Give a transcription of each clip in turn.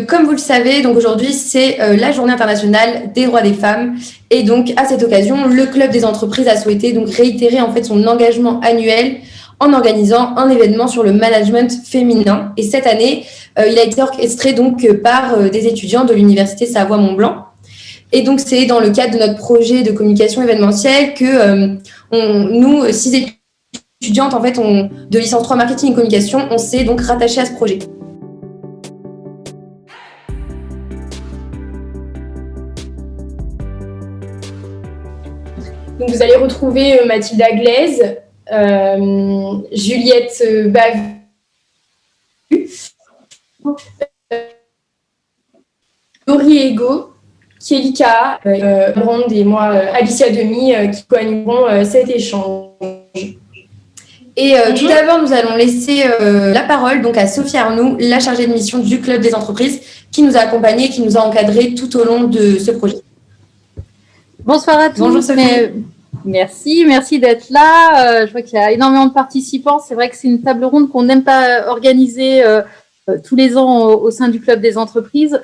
comme vous le savez, donc aujourd'hui, c'est la Journée internationale des droits des femmes. Et donc, à cette occasion, le Club des entreprises a souhaité donc réitérer en fait son engagement annuel en organisant un événement sur le management féminin. Et cette année, il a été orchestré donc par des étudiants de l'Université Savoie-Mont-Blanc. Et donc, c'est dans le cadre de notre projet de communication événementielle que nous, 6 étudiantes en fait, de licence 3 marketing et communication, on s'est donc rattachés à ce projet. Donc, vous allez retrouver Mathilda Glaise, Juliette Bavu, Laurie Ego, Kelika, Brand et moi, Alicia Demi, qui co-animeront cet échange. Et tout d'abord, nous allons laisser la parole donc à Sophie Arnoux, la chargée de mission du Club des entreprises, qui nous a accompagnés, qui nous a encadrés tout au long de ce projet. Bonsoir à tous. Bonjour Sophie. Merci d'être là. Je vois qu'il y a énormément de participants. C'est vrai que c'est une table ronde qu'on n'aime pas organiser tous les ans au sein du Club des entreprises.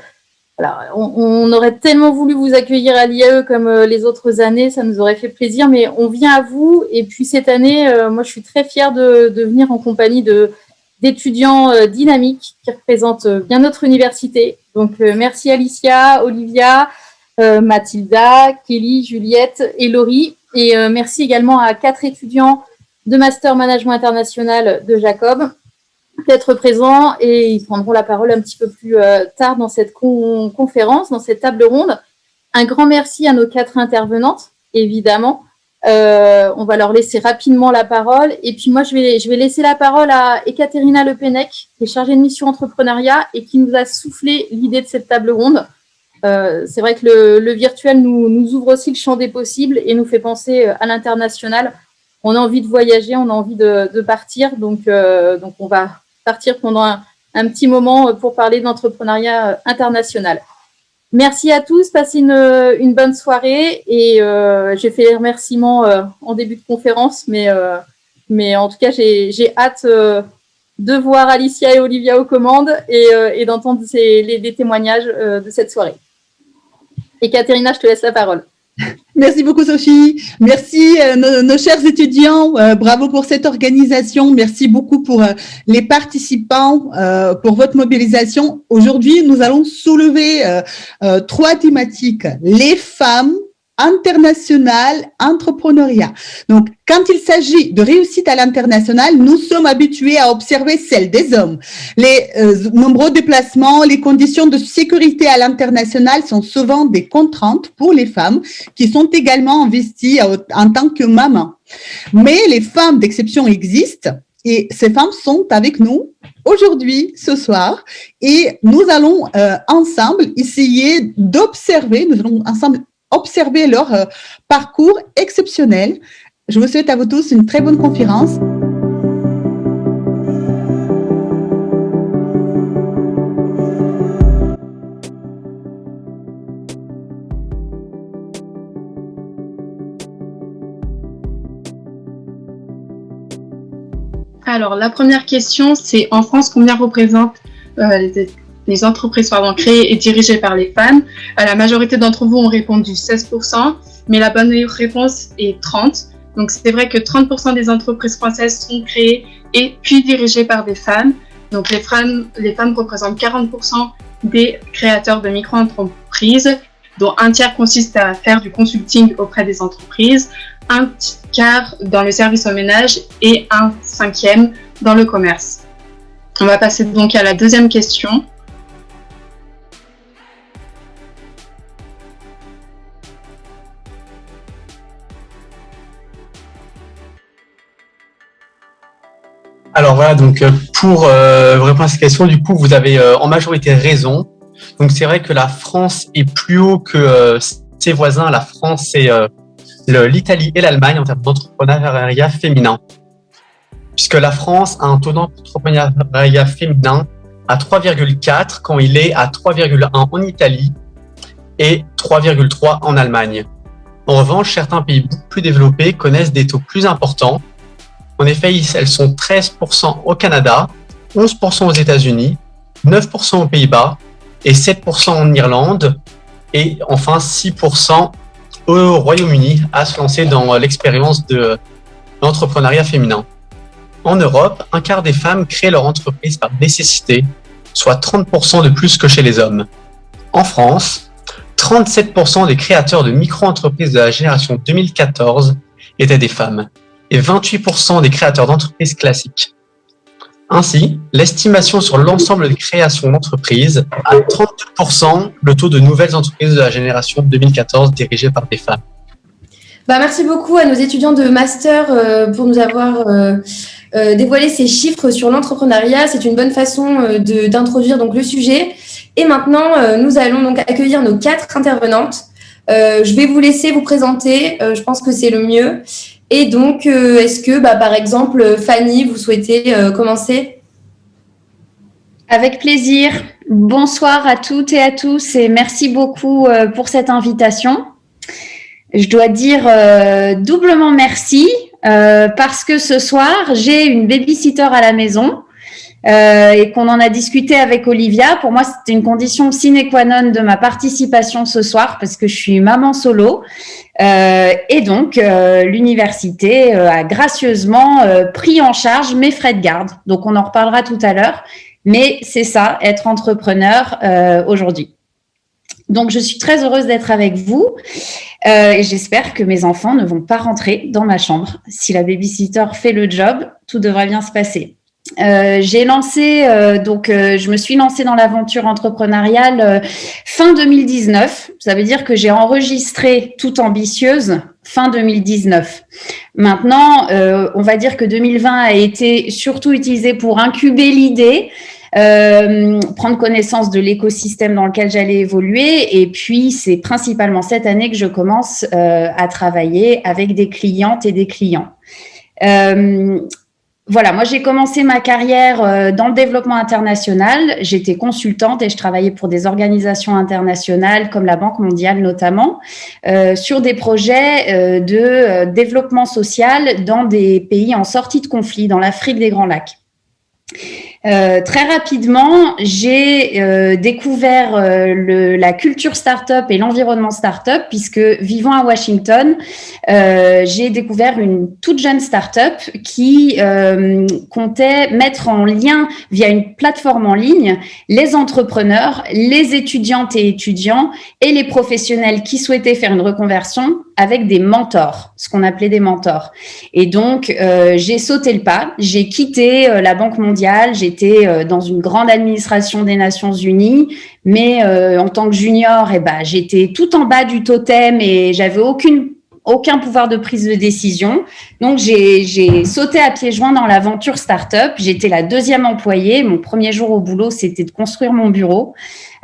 Alors, on aurait tellement voulu vous accueillir à l'IAE comme les autres années, ça nous aurait fait plaisir, mais on vient à vous. Et puis cette année, moi, je suis très fière de venir en compagnie d'étudiants dynamiques qui représentent bien notre université. Donc, merci Alicia, Olivia, Mathilda, Kelly, Juliette et Laurie. Et merci également à 4 étudiants de Master Management International de Jacob d'être présents, et ils prendront la parole un petit peu plus tard dans cette conférence, dans cette table ronde. Un grand merci à nos 4 intervenantes, évidemment. On va leur laisser rapidement la parole. Et puis moi, je vais laisser la parole à Ekaterina Lepenec, qui est chargée de mission entrepreneuriat et qui nous a soufflé l'idée de cette table ronde. C'est vrai que le virtuel nous ouvre aussi le champ des possibles et nous fait penser à l'international. On a envie de voyager, on a envie de partir, donc on va partir pendant un petit moment pour parler d'entrepreneuriat international. Merci à tous, passez une bonne soirée, et j'ai fait les remerciements en début de conférence, mais en tout cas j'ai hâte de voir Alicia et Olivia aux commandes et d'entendre les témoignages de cette soirée. Et Katerina, je te laisse la parole. Merci beaucoup Sophie, merci nos chers étudiants, bravo pour cette organisation, merci beaucoup pour les participants, pour votre mobilisation. Aujourd'hui, nous allons soulever 3 thématiques: les femmes, international, entrepreneuriat. Donc, quand il s'agit de réussite à l'international, nous sommes habitués à observer celle des hommes. Les nombreux déplacements, les conditions de sécurité à l'international sont souvent des contraintes pour les femmes qui sont également investies en tant que mamans. Mais les femmes d'exception existent, et ces femmes sont avec nous aujourd'hui, ce soir, et nous allons ensemble essayer d'observer, observer leur parcours exceptionnel. Je vous souhaite à vous tous une très bonne conférence. Alors, la première question, c'est en France, combien représentent les entreprises créées et dirigées par les femmes? La majorité d'entre vous ont répondu 16%, mais la bonne réponse est 30%. Donc, c'est vrai que 30% des entreprises françaises sont créées et puis dirigées par des femmes. Donc, les femmes représentent 40% des créateurs de micro-entreprises, dont un tiers consiste à faire du consulting auprès des entreprises, un quart dans le service au ménage et un cinquième dans le commerce. On va passer donc à la deuxième question. Alors voilà, donc pour répondre à cette question, du coup, vous avez en majorité raison. Donc c'est vrai que la France est plus haut que ses voisins. La France, c'est l'Italie et l'Allemagne en termes d'entrepreneuriat féminin. Puisque la France a un taux d'entrepreneuriat féminin à 3,4 quand il est à 3,1 en Italie et 3,3 en Allemagne. En revanche, certains pays beaucoup plus développés connaissent des taux plus importants. En effet, elles sont 13% au Canada, 11% aux États-Unis, 9% aux Pays-Bas et 7% en Irlande, et enfin 6% au Royaume-Uni à se lancer dans l'expérience de l'entrepreneuriat féminin. En Europe, un quart des femmes créent leur entreprise par nécessité, soit 30% de plus que chez les hommes. En France, 37% des créateurs de micro-entreprises de la génération 2014 étaient des femmes et 28% des créateurs d'entreprises classiques. Ainsi, l'estimation sur l'ensemble des créations d'entreprises a 32% le taux de nouvelles entreprises de la génération 2014 dirigées par des femmes. Merci beaucoup à nos étudiants de master pour nous avoir dévoilé ces chiffres sur l'entrepreneuriat. C'est une bonne façon d'introduire donc le sujet. Et maintenant, nous allons donc accueillir nos 4 intervenantes. Je vais vous laisser vous présenter. Je pense que c'est le mieux. Et donc, est-ce que, par exemple, Fanny, vous souhaitez commencer ? Avec plaisir. Bonsoir à toutes et à tous et merci beaucoup pour cette invitation. Je dois dire doublement merci parce que ce soir, j'ai une babysitter à la maison et qu'on en a discuté avec Olivia. Pour moi, c'était une condition sine qua non de ma participation ce soir parce que je suis maman solo. Et donc, l'université a gracieusement pris en charge mes frais de garde. Donc, on en reparlera tout à l'heure. Mais c'est ça, être entrepreneur aujourd'hui. Donc, je suis très heureuse d'être avec vous et j'espère que mes enfants ne vont pas rentrer dans ma chambre. Si la babysitter fait le job, tout devrait bien se passer. Je me suis lancée dans l'aventure entrepreneuriale fin 2019. Ça veut dire que j'ai enregistré toute ambitieuse fin 2019. Maintenant, on va dire que 2020 a été surtout utilisé pour incuber l'idée, prendre connaissance de l'écosystème dans lequel j'allais évoluer. Et puis, c'est principalement cette année que je commence à travailler avec des clientes et des clients. Voilà, moi j'ai commencé ma carrière dans le développement international. J'étais consultante et je travaillais pour des organisations internationales comme la Banque mondiale notamment, sur des projets de développement social dans des pays en sortie de conflit, dans l'Afrique des Grands Lacs. Très rapidement, j'ai découvert la culture start-up et l'environnement start-up puisque vivant à Washington, j'ai découvert une toute jeune start-up qui comptait mettre en lien via une plateforme en ligne les entrepreneurs, les étudiantes et étudiants et les professionnels qui souhaitaient faire une reconversion avec des mentors, ce qu'on appelait des mentors. Et donc, j'ai sauté le pas, j'ai quitté la Banque mondiale, j'étais dans une grande administration des Nations Unies, mais en tant que junior, j'étais tout en bas du totem et j'avais aucun pouvoir de prise de décision. Donc, j'ai sauté à pieds joints dans l'aventure start-up. J'étais la 2e employée. Mon premier jour au boulot, c'était de construire mon bureau.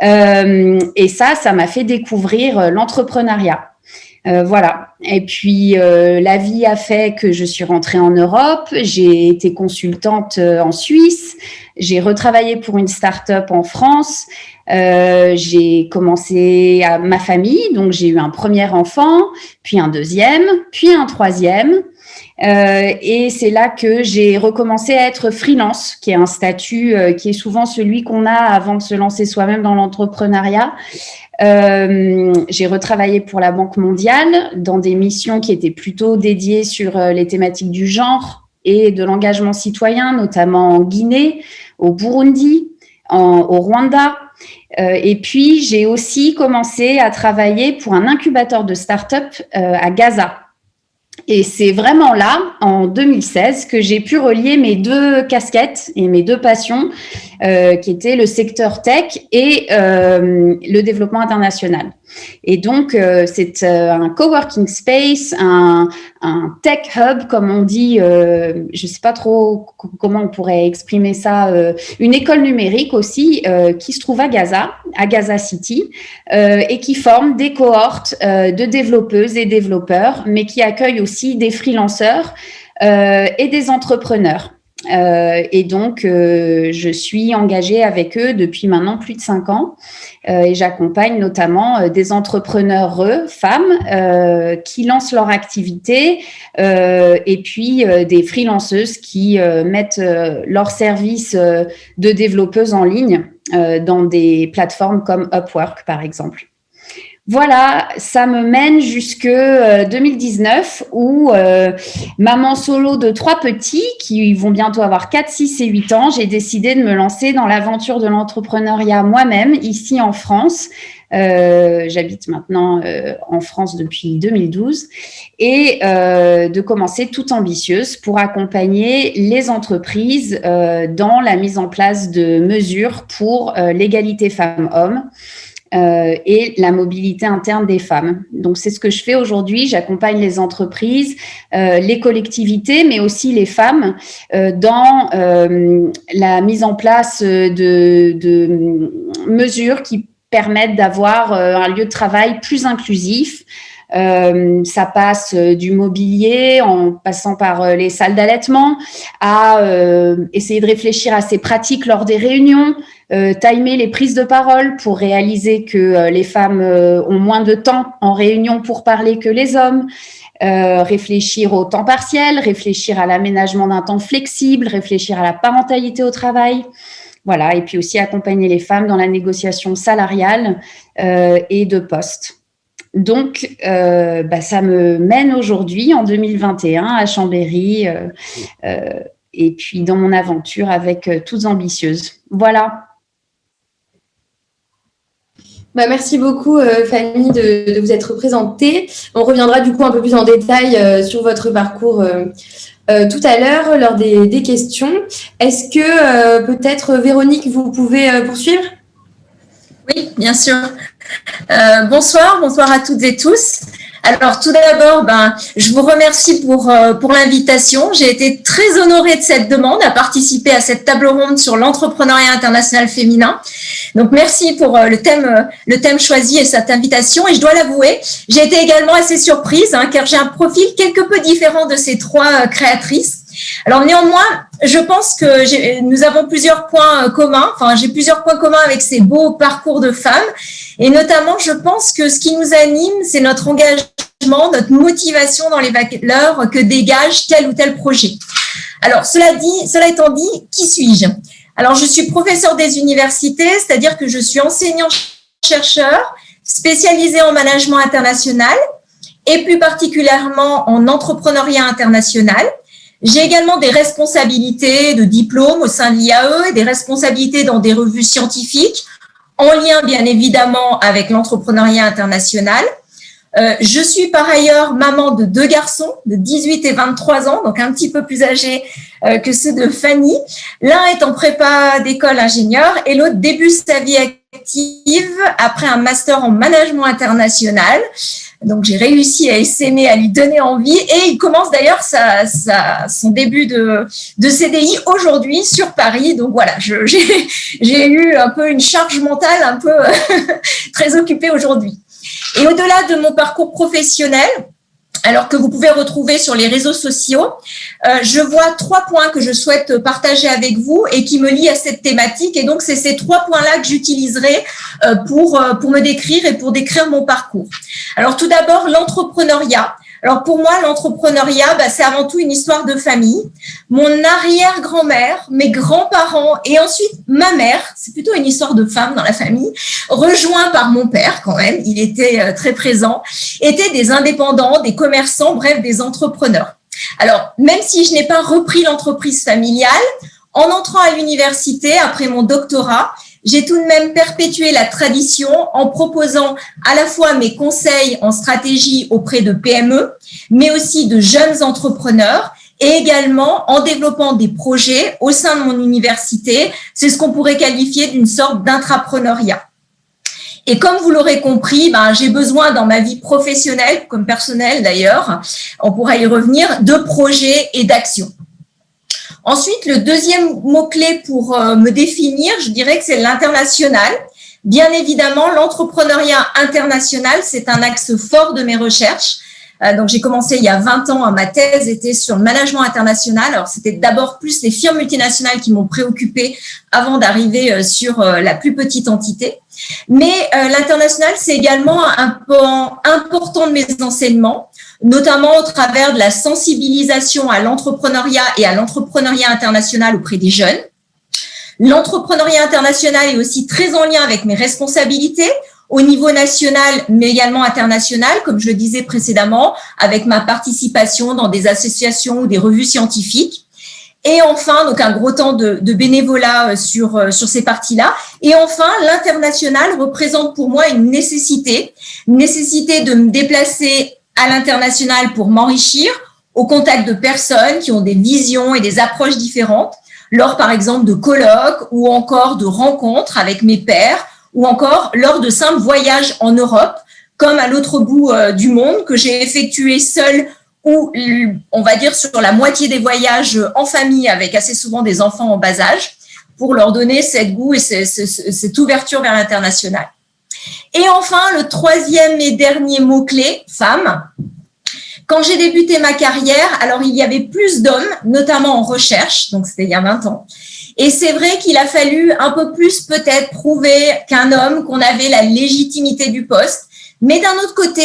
Et ça m'a fait découvrir l'entrepreneuriat. Voilà. Et puis, la vie a fait que je suis rentrée en Europe. J'ai été consultante en Suisse. J'ai retravaillé pour une start-up en France. J'ai commencé à ma famille. Donc, j'ai eu un premier enfant, puis un deuxième, puis un troisième. Et c'est là que j'ai recommencé à être freelance, qui est un statut qui est souvent celui qu'on a avant de se lancer soi-même dans l'entrepreneuriat. J'ai retravaillé pour la Banque mondiale dans des missions qui étaient plutôt dédiées sur les thématiques du genre et de l'engagement citoyen, notamment en Guinée, au Burundi, au Rwanda. Et puis, j'ai aussi commencé à travailler pour un incubateur de start-up à Gaza. Et c'est vraiment là, en 2016, que j'ai pu relier mes 2 casquettes et mes 2 passions, qui étaient le secteur tech et le développement international. Et donc, c'est un coworking space, un tech hub, comme on dit, je ne sais pas trop comment on pourrait exprimer ça, une école numérique aussi, qui se trouve à Gaza City, et qui forme des cohortes de développeuses et développeurs, mais qui accueille aussi des freelanceurs et des entrepreneurs. Et donc, je suis engagée avec eux depuis maintenant plus de 5 ans et j'accompagne notamment des entrepreneurs femmes qui lancent leur activité et puis des freelanceuses qui mettent leurs services de développeuses en ligne dans des plateformes comme Upwork, par exemple. Voilà, ça me mène jusque 2019 où, maman solo de 3 petits qui vont bientôt avoir 4, 6 et 8 ans, j'ai décidé de me lancer dans l'aventure de l'entrepreneuriat moi-même, ici en France. J'habite maintenant en France depuis 2012 et de commencer toute ambitieuse pour accompagner les entreprises dans la mise en place de mesures pour l'égalité femmes-hommes. Et la mobilité interne des femmes. Donc, c'est ce que je fais aujourd'hui. J'accompagne les entreprises, les collectivités, mais aussi les femmes dans la mise en place de mesures qui permettent d'avoir un lieu de travail plus inclusif. Ça passe du mobilier en passant par les salles d'allaitement à essayer de réfléchir à ces pratiques lors des réunions, timer les prises de parole pour réaliser que les femmes ont moins de temps en réunion pour parler que les hommes, réfléchir au temps partiel, réfléchir à l'aménagement d'un temps flexible, réfléchir à la parentalité au travail. Voilà, et puis aussi accompagner les femmes dans la négociation salariale et de poste. Donc, ça me mène aujourd'hui, en 2021, à Chambéry, et puis dans mon aventure avec Toutes Ambitieuses. Voilà. Merci beaucoup, Fanny, de vous être présentée. On reviendra du coup un peu plus en détail sur votre parcours tout à l'heure, lors des questions. Est-ce que peut-être, Véronique, vous pouvez poursuivre ? Oui, bien sûr. Bonsoir à toutes et tous. Alors tout d'abord, je vous remercie pour l'invitation. J'ai été très honorée de cette demande à participer à cette table ronde sur l'entrepreneuriat international féminin. Donc merci pour le thème choisi et cette invitation. Et je dois l'avouer, j'ai été également assez surprise car j'ai un profil quelque peu différent de ces 3 créatrices. Alors néanmoins, je pense que nous avons plusieurs points communs. Enfin, j'ai plusieurs points communs avec ces beaux parcours de femmes. Et notamment, je pense que ce qui nous anime, c'est notre engagement, notre motivation dans les valeurs que dégage tel ou tel projet. Alors, cela étant dit, qui suis-je ? Alors, je suis professeure des universités, c'est-à-dire que je suis enseignant-chercheur spécialisée en management international et plus particulièrement en entrepreneuriat international. J'ai également des responsabilités de diplôme au sein de l'IAE et des responsabilités dans des revues scientifiques, en lien bien évidemment avec l'entrepreneuriat international. Je suis par ailleurs maman de 2 garçons de 18 et 23 ans, donc un petit peu plus âgés que ceux de Fanny. L'un est en prépa d'école ingénieur et l'autre débute sa vie active après un master en management international. Donc, j'ai réussi à essaimer, à lui donner envie et il commence d'ailleurs son début de CDI aujourd'hui sur Paris. Donc, voilà, j'ai eu un peu une charge mentale un peu très occupée aujourd'hui. Et au-delà de mon parcours professionnel, alors que vous pouvez retrouver sur les réseaux sociaux, je vois 3 points que je souhaite partager avec vous et qui me lient à cette thématique. Et donc, c'est ces 3 points-là que j'utiliserai pour me décrire et pour décrire mon parcours. Alors, tout d'abord, l'entrepreneuriat. Alors, pour moi, l'entrepreneuriat, c'est avant tout une histoire de famille. Mon arrière-grand-mère, mes grands-parents et ensuite ma mère, c'est plutôt une histoire de femme dans la famille, rejoint par mon père quand même, il était très présent, étaient des indépendants, des commerçants, bref, des entrepreneurs. Alors, même si je n'ai pas repris l'entreprise familiale, en entrant à l'université après mon doctorat, j'ai tout de même perpétué la tradition en proposant à la fois mes conseils en stratégie auprès de PME, mais aussi de jeunes entrepreneurs et également en développant des projets au sein de mon université. C'est ce qu'on pourrait qualifier d'une sorte d'intrapreneuriat. Et comme vous l'aurez compris, j'ai besoin dans ma vie professionnelle, comme personnelle d'ailleurs, on pourra y revenir, de projets et d'actions. Ensuite, le deuxième mot-clé pour me définir, je dirais que c'est l'international. Bien évidemment, l'entrepreneuriat international, c'est un axe fort de mes recherches Donc, j'ai commencé il y a 20 ans. Ma thèse était sur le management international. Alors, c'était d'abord plus les firmes multinationales qui m'ont préoccupée avant d'arriver sur la plus petite entité. Mais l'international, c'est également un pan important de mes enseignements, notamment au travers de la sensibilisation à l'entrepreneuriat et à l'entrepreneuriat international auprès des jeunes. L'entrepreneuriat international est aussi très en lien avec mes responsabilités au niveau national, mais également international, comme je le disais précédemment, avec ma participation dans des associations ou des revues scientifiques. Et enfin, donc un gros temps de bénévolat sur ces parties-là. Et enfin, l'international représente pour moi une nécessité de me déplacer à l'international pour m'enrichir au contact de personnes qui ont des visions et des approches différentes, lors par exemple de colloques ou encore de rencontres avec mes pairs, ou encore lors de simples voyages en Europe, comme à l'autre bout du monde, que j'ai effectué seule ou, on va dire, sur la moitié des voyages en famille avec assez souvent des enfants en bas âge, pour leur donner cette goût et cette ouverture vers l'international. Et enfin, le troisième et dernier mot-clé, femme. Quand j'ai débuté ma carrière, alors il y avait plus d'hommes, notamment en recherche, donc c'était il y a 20 ans. Et c'est vrai qu'il a fallu un peu plus peut-être prouver qu'un homme, qu'on avait la légitimité du poste. Mais d'un autre côté,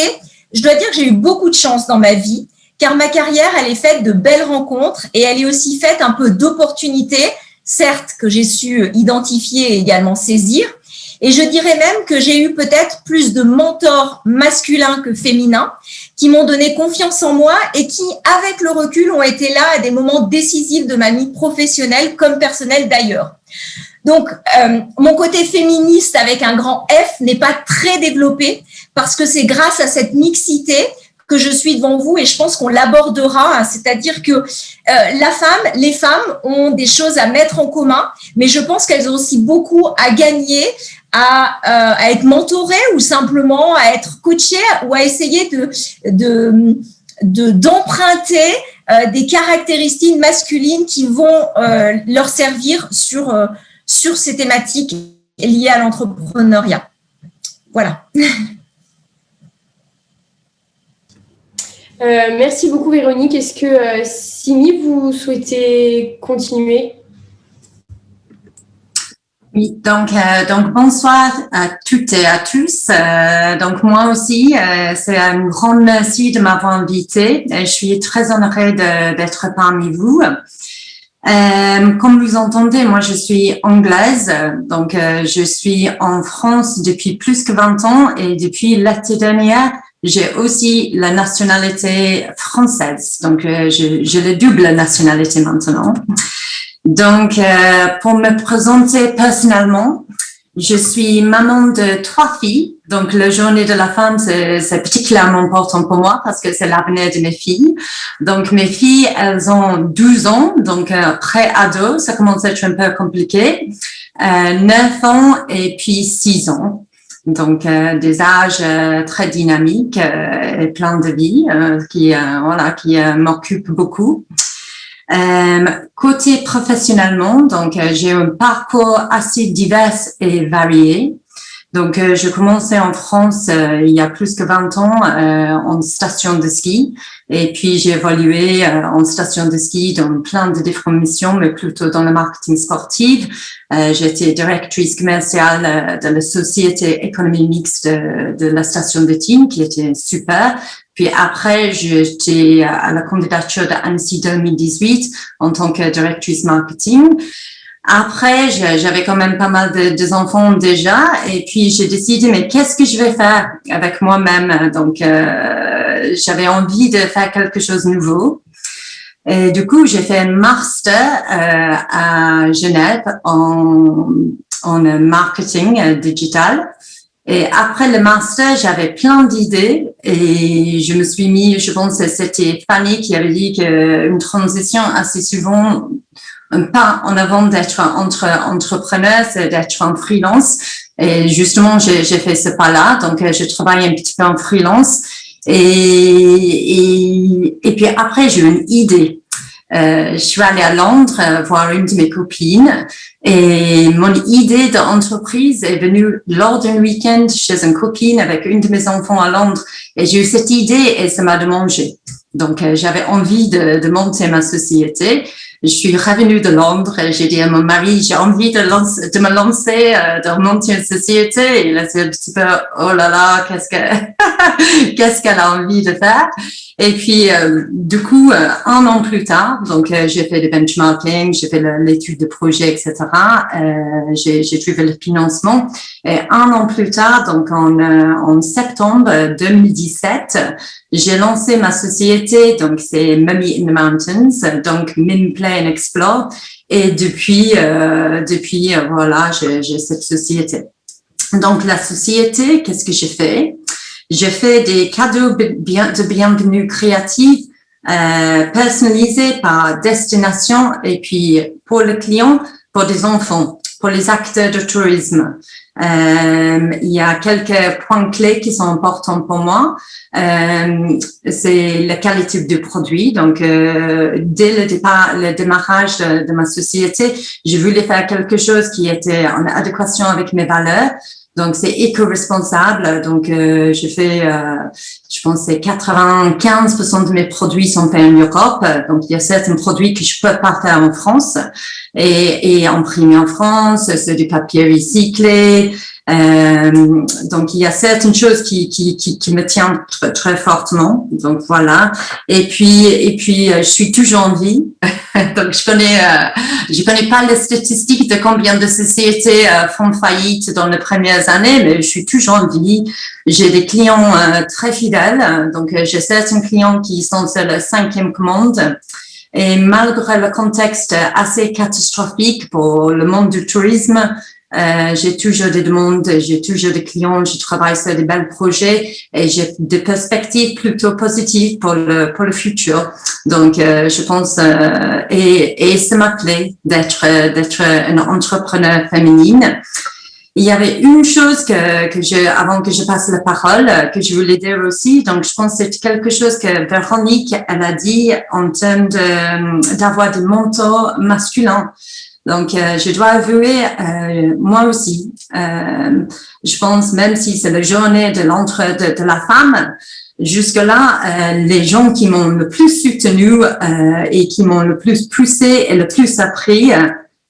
je dois dire que j'ai eu beaucoup de chance dans ma vie, car ma carrière, elle est faite de belles rencontres et elle est aussi faite un peu d'opportunités, certes que j'ai su identifier et également saisir. Et je dirais même que j'ai eu peut-être plus de mentors masculins que féminins qui m'ont donné confiance en moi et qui, avec le recul, ont été là à des moments décisifs de ma vie professionnelle comme personnelle d'ailleurs. Donc, mon côté féministe avec un grand F n'est pas très développé parce que c'est grâce à cette mixité que je suis devant vous et je pense qu'on l'abordera, hein, c'est-à-dire que les femmes ont des choses à mettre en commun, mais je pense qu'elles ont aussi beaucoup à gagner à être mentorées ou simplement à être coachées ou à essayer d'emprunter des caractéristiques masculines qui vont leur servir sur ces thématiques liées à l'entrepreneuriat. Voilà. Merci beaucoup Véronique. Est-ce que Simi, vous souhaitez continuer? Oui, donc bonsoir à toutes et à tous. Donc moi aussi, c'est un grand merci de m'avoir invitée. Je suis très honorée d'être parmi vous. Comme vous entendez, moi je suis anglaise, donc je suis en France depuis plus que 20 ans et depuis l'été dernier, j'ai aussi la nationalité française. Donc j'ai la double nationalité maintenant. Donc pour me présenter personnellement, je suis maman de 3 filles. Donc, la journée de la femme, c'est particulièrement important pour moi parce que c'est l'avenir de mes filles. Donc, mes filles, elles ont 12 ans, donc pré-ado, ça commence à être un peu compliqué. 9 ans et puis 6 ans. Donc, des âges très dynamiques et plein de vie qui m'occupent beaucoup. Côté professionnellement, donc j'ai un parcours assez divers et varié. Donc je commençais en France il y a plus que 20 ans en station de ski et puis j'ai évolué en station de ski dans plein de différentes missions, mais plutôt dans le marketing sportif. J'étais directrice commerciale de la société économie mixte de la station de Tignes, qui était super. Puis après, j'étais à la candidature de Annecy 2018 en tant que directrice marketing. Après, j'avais quand même pas mal de enfants déjà, et puis j'ai décidé, mais qu'est-ce que je vais faire avec moi-même? Donc, j'avais envie de faire quelque chose de nouveau. Et du coup, j'ai fait un master à Genève en marketing digital. Et après le master, j'avais plein d'idées et je me suis mis, je pense que c'était Fanny qui avait dit qu'une transition assez souvent, un pas en avant d'être entrepreneur, c'est d'être en freelance. Et justement, j'ai fait ce pas-là. Donc, je travaille un petit peu en freelance. Et puis après, j'ai eu une idée. je suis allée à Londres voir une de mes copines et mon idée d'entreprise est venue lors d'un week-end chez une copine avec une de mes enfants à Londres et j'ai eu cette idée et ça m'a demandé. Donc, j'avais envie de monter ma société. Je suis revenue de Londres et j'ai dit à mon mari, j'ai envie de me lancer, de remonter une société. Et là, c'est un petit peu, oh là là, qu'est-ce qu'elle a envie de faire? Et puis, du coup, 1 an plus tard, donc j'ai fait le benchmarking, j'ai fait l'étude de projet, etc. J'ai trouvé le financement. Et 1 an plus tard, donc en septembre 2017, j'ai lancé ma société, donc c'est Mummy in the Mountains, donc Mim Play and Explore. Et depuis, voilà, j'ai cette société. Donc la société, qu'est-ce que j'ai fait? J'ai fait des cadeaux de bienvenue créatifs personnalisés par destination et puis pour le client, pour des enfants, pour les acteurs de tourisme. Il y a quelques points clés qui sont importants pour moi. C'est la qualité du produit. Donc, dès le démarrage de ma société, je voulais faire quelque chose qui était en adéquation avec mes valeurs. Donc, c'est éco-responsable. Donc, je fais, je pense que 95% de mes produits sont faits en Europe. Donc, il y a certains produits que je peux pas faire en France et imprimés en France. C'est du papier recyclé. Donc, il y a certaines choses qui me tiennent très, très fortement. Donc, voilà. Et puis, je suis toujours en vie. Donc, je connais pas les statistiques de combien de sociétés font faillite dans les premières années, mais je suis toujours en vie. J'ai des clients très fidèles. Donc, j'ai certains clients qui sont sur la 5e commande. Et malgré le contexte assez catastrophique pour le monde du tourisme, j'ai toujours des demandes, j'ai toujours des clients, je travaille sur des belles projets et j'ai des perspectives plutôt positives pour le futur. Donc, je pense, et c'est ma clé d'être une entrepreneur féminine. Il y avait une chose avant que je passe la parole, que je voulais dire aussi. Donc, je pense que c'est quelque chose que Véronique, elle a dit en termes d'avoir des mentors masculins. Donc, je dois avouer, moi aussi, je pense, même si c'est la journée de la femme, jusque-là, les gens qui m'ont le plus soutenu et qui m'ont le plus poussé et le plus appris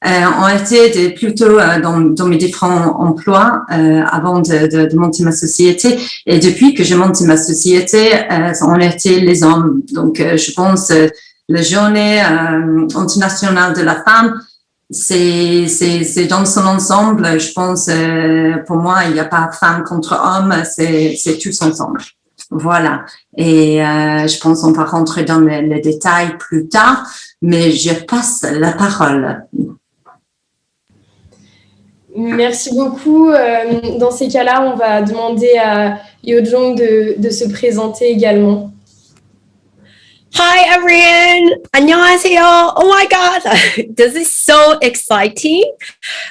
ont été plutôt dans mes différents emplois avant de monter ma société. Et depuis que j'ai monté ma société, on a été les hommes. Donc, je pense la journée internationale de la femme, c'est dans son ensemble. Je pense, pour moi, il n'y a pas femme contre homme, c'est tous ensemble. Voilà. Et je pense qu'on va rentrer dans les détails plus tard, mais je passe la parole. Merci beaucoup. Dans ces cas-là, on va demander à Yojong de se présenter également. Hi everyone, 안녕하세요. Oh my God, this is so exciting.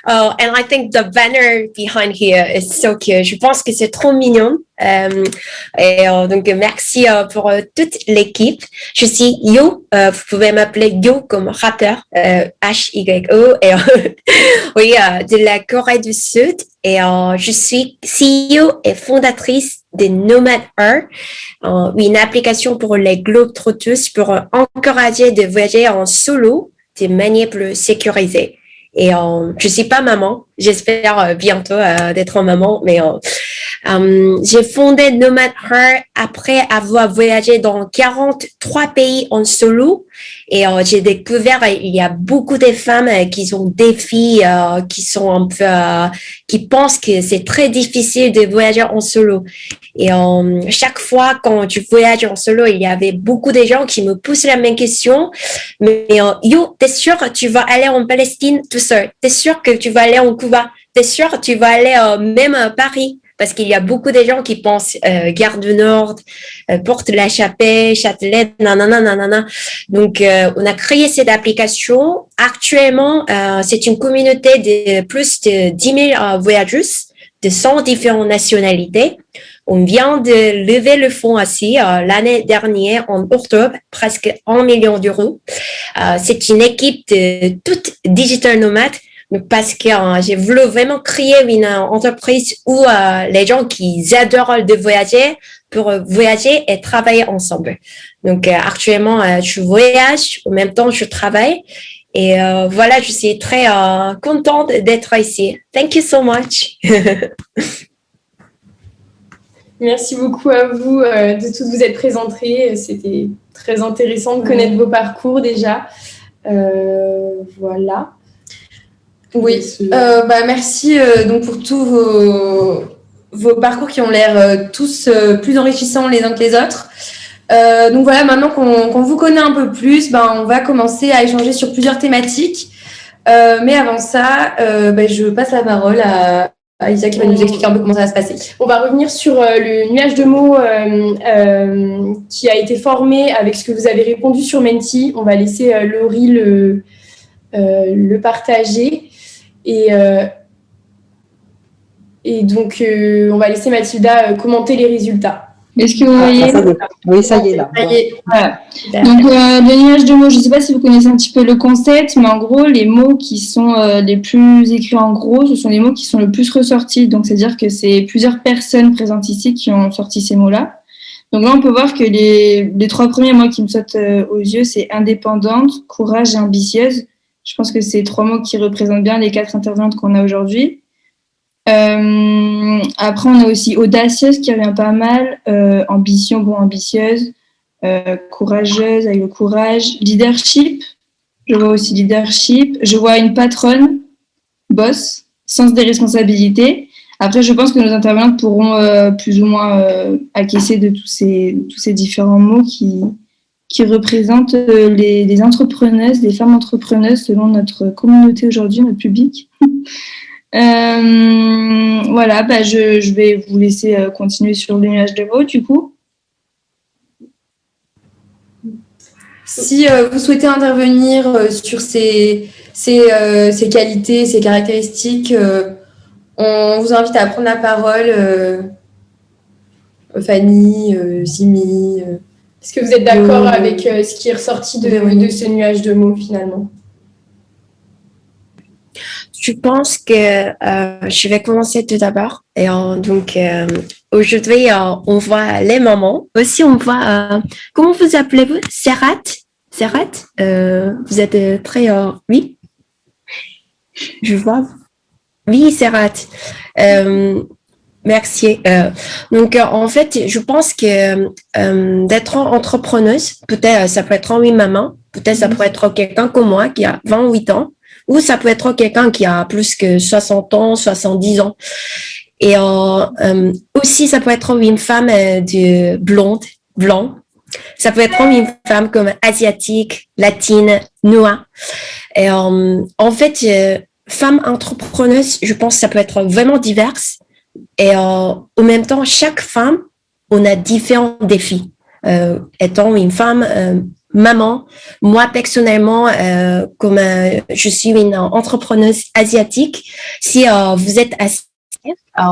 And I think the banner behind here is so cute. Je pense que c'est trop mignon. Donc merci pour toute l'équipe. Je suis Yo, vous pouvez m'appeler Yo comme rappeur, H-Y-O, et oui, de la Corée du Sud. Et je suis CEO et fondatrice de Nomad Earth, une application pour les globetrotters pour encourager de voyager en solo de manière plus sécurisée. Et je suis pas maman, j'espère bientôt d'être maman, mais j'ai fondé Nomad Earth après avoir voyagé dans 43 pays en solo. Et j'ai découvert il y a beaucoup de femmes qui ont des filles qui sont un peu qui pensent que c'est très difficile de voyager en solo. Et chaque fois quand tu voyages en solo, il y avait beaucoup de gens qui me posent la même question. Mais Yo, t'es sûr que tu vas aller en Palestine tout seul? T'es sûr que tu vas aller en Cuba? T'es sûr que tu vas aller même à Paris? Parce qu'il y a beaucoup de gens qui pensent Gare du Nord, Porte-la-Chapelle, Châtelet, nanana. Donc, on a créé cette application. Actuellement, c'est une communauté de plus de 10 000 voyageuses de 100 différentes nationalités. On vient de lever le fonds aussi l'année dernière, en octobre, presque 1 million d'euros. C'est une équipe de toutes digital nomades, parce que j'ai voulu vraiment créer une entreprise où les gens qui adorent de voyager pour voyager et travailler ensemble. Donc actuellement, je voyage, en même temps je travaille. Et voilà, je suis très contente d'être ici. Thank you so much. Merci beaucoup à vous de toutes vous être présentées. C'était très intéressant de connaître vos parcours déjà. Voilà. Oui, merci donc pour tous vos parcours qui ont l'air tous plus enrichissants les uns que les autres. Donc voilà, maintenant qu'on vous connaît un peu plus, on va commencer à échanger sur plusieurs thématiques. Mais avant ça, je passe la parole à Isa qui va nous expliquer un peu comment ça va se passer. On va revenir sur le nuage de mots qui a été formé avec ce que vous avez répondu sur Menti. On va laisser Laurie le partager. Et donc, on va laisser Mathilda commenter les résultats. Est-ce que vous voyez? Oui, ça y est là. Voilà. Donc, le nuage de mots, je ne sais pas si vous connaissez un petit peu le concept, mais en gros, les mots qui sont les plus écrits en gros, ce sont les mots qui sont le plus ressortis. Donc, c'est-à-dire que c'est plusieurs personnes présentes ici qui ont sorti ces mots-là. Donc là, on peut voir que les 3 premiers mots qui me sautent aux yeux, c'est indépendante, courage et ambitieuse. Je pense que c'est 3 mots qui représentent bien les 4 intervenantes qu'on a aujourd'hui. Après, on a aussi audacieuse qui revient pas mal, ambition, ambitieuse, courageuse avec le courage, leadership, je vois aussi leadership, je vois une patronne, boss, sens des responsabilités. Après, je pense que nos intervenantes pourront plus ou moins acquiescer de tous ces différents mots qui représentent les entrepreneuses, les femmes entrepreneuses selon notre communauté aujourd'hui, notre public. Voilà, je vais vous laisser continuer sur le nuage de mots, du coup. Si vous souhaitez intervenir sur ces qualités, ces caractéristiques, on vous invite à prendre la parole. Fanny, Simi. Est-ce que vous êtes d'accord avec ce qui est ressorti de ce nuage de mots finalement? Je pense que je vais commencer tout d'abord. Et donc, aujourd'hui, on voit les mamans. Aussi, on voit, comment vous appelez-vous? Serrat? Vous êtes très... oui? Je vois. Oui, Serrat. Merci. Donc, en fait, je pense que d'être entrepreneuse, peut-être ça peut être une maman, peut-être ça peut être quelqu'un comme moi qui a 28 ans, ou ça peut être quelqu'un qui a plus que 60 ans, 70 ans. Et aussi, ça peut être une femme de blonde, blanc. Ça peut être une femme comme asiatique, latine, noire. Et en fait, femme entrepreneuse, je pense que ça peut être vraiment diverse. Et en même temps, chaque femme, on a différents défis. Étant une femme, maman, moi personnellement, comme je suis une entrepreneuse asiatique, si vous êtes asiatique,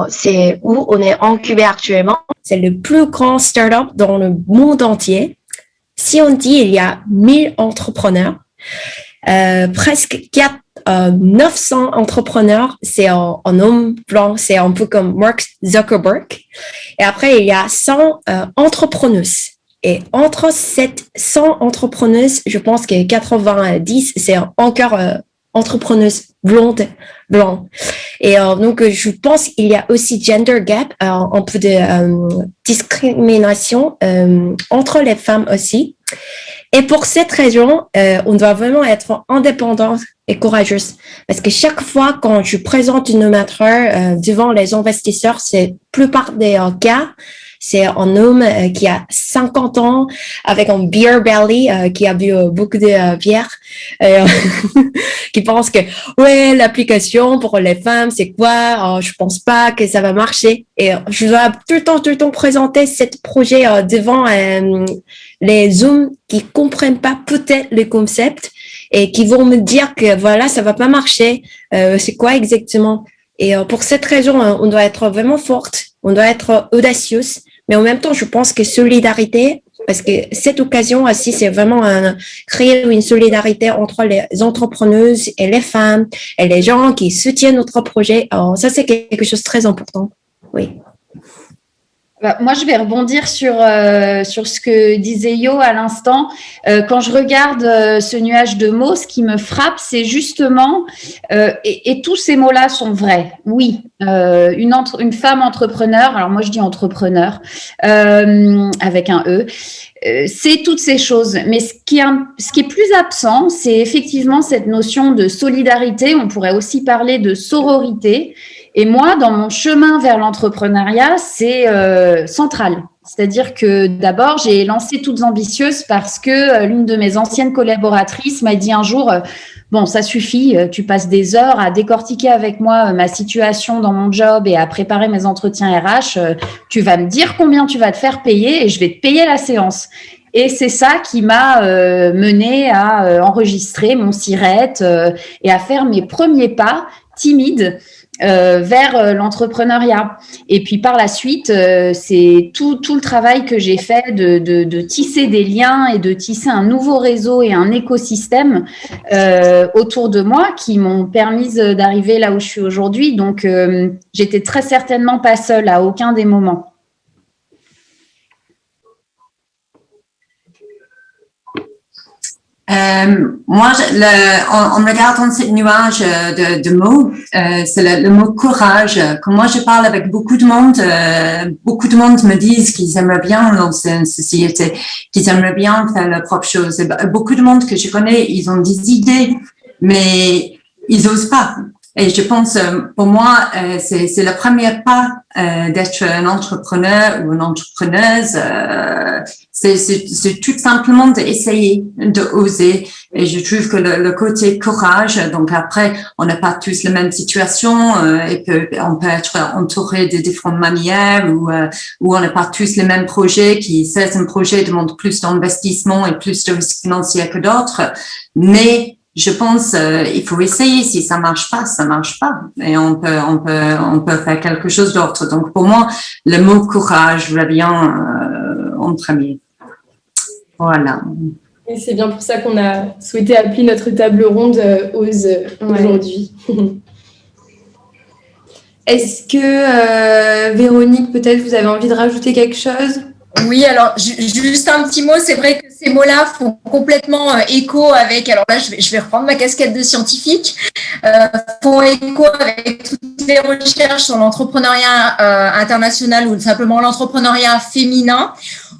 c'est où on est incubé actuellement. C'est le plus grand startup dans le monde entier. Si on dit il y a 1000 entrepreneurs, presque 900 entrepreneurs, c'est un homme blanc, c'est un peu comme Mark Zuckerberg. Et après, il y a 100 entrepreneuses. Et entre ces 100 entrepreneuses, je pense que 90, c'est encore entrepreneuses blondes, blancs. Et donc, je pense qu'il y a aussi gender gap, un peu de discrimination entre les femmes aussi. Et pour cette raison, on doit vraiment être indépendante et courageuse. Parce que chaque fois quand je présente une maître devant les investisseurs, c'est la plupart des cas, c'est un homme qui a 50 ans avec un beer belly, qui a bu beaucoup de bière, qui pense que ouais, l'application pour les femmes, c'est quoi? Je pense pas que ça va marcher. Et je dois tout le temps présenter ce projet devant les hommes qui comprennent pas peut-être le concept et qui vont me dire que voilà, ça va pas marcher. C'est quoi exactement? Et pour cette raison, on doit être vraiment forte on doit être audacieux, mais en même temps, je pense que solidarité, parce que cette occasion aussi, c'est vraiment créer une solidarité entre les entrepreneuses et les femmes et les gens qui soutiennent notre projet. Alors, ça, c'est quelque chose de très important. Oui. Moi, je vais rebondir sur ce que disait Yo à l'instant. Quand je regarde ce nuage de mots, ce qui me frappe, c'est justement, et tous ces mots-là sont vrais. Oui, une femme entrepreneur, alors moi je dis entrepreneur, avec un E, c'est toutes ces choses. Mais ce qui est plus absent, c'est effectivement cette notion de solidarité. On pourrait aussi parler de sororité. Et moi, dans mon chemin vers l'entrepreneuriat, c'est central. C'est-à-dire que d'abord, j'ai lancé Toutes Ambitieuses parce que l'une de mes anciennes collaboratrices m'a dit un jour, bon, ça suffit, tu passes des heures à décortiquer avec moi ma situation dans mon job et à préparer mes entretiens RH, tu vas me dire combien tu vas te faire payer et je vais te payer la séance. Et c'est ça qui m'a menée à enregistrer mon SIRET et à faire mes premiers pas timides vers l'entrepreneuriat. Et puis par la suite, c'est tout le travail que j'ai fait de tisser des liens et de tisser un nouveau réseau et un écosystème autour de moi qui m'ont permis d'arriver là où je suis aujourd'hui. Donc, j'étais très certainement pas seule à aucun des moments. Moi, en regardant ce nuage de mots, c'est le mot courage. Quand moi je parle avec beaucoup de monde me disent qu'ils aimeraient bien lancer une société, qu'ils aimeraient bien faire leur propre chose. Et beaucoup de monde que je connais, ils ont des idées, mais ils osent pas. Et je pense, pour moi, c'est le premier pas d'être un entrepreneur ou une entrepreneuse. C'est tout simplement d'essayer, d'oser. Et je trouve que le côté courage, donc après, on n'a pas tous la même situation, et on peut être entouré de différentes manières, ou on n'a pas tous les mêmes projets, certains projets demandent plus d'investissement et plus de risques financiers que d'autres. Mais je pense, il faut essayer. Si ça marche pas, ça marche pas. Et on peut faire quelque chose d'autre. Donc, pour moi, le mot courage revient en premier. Voilà. Et c'est bien pour ça qu'on a souhaité appeler notre table ronde Ose aujourd'hui. Est-ce que, Véronique, peut-être vous avez envie de rajouter quelque chose ? Oui, alors juste un petit mot, c'est vrai que ces mots-là font complètement écho avec, alors là je vais reprendre ma casquette de scientifique, font écho avec toutes les recherches sur l'entrepreneuriat international ou simplement l'entrepreneuriat féminin,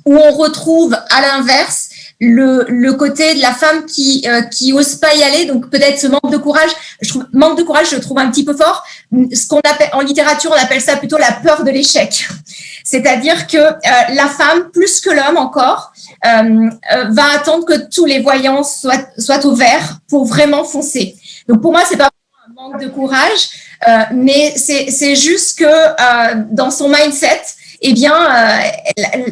où on retrouve à l'inverse le côté de la femme qui ose pas y aller, donc peut-être ce manque de courage. Manque de courage, je le trouve un petit peu fort. Ce qu'on appelle en littérature, on appelle ça plutôt la peur de l'échec. C'est-à-dire que la femme, plus que l'homme encore, va attendre que tous les voyants soient au vert pour vraiment foncer. Donc pour moi, c'est pas un manque de courage, mais c'est juste que dans son mindset, eh bien,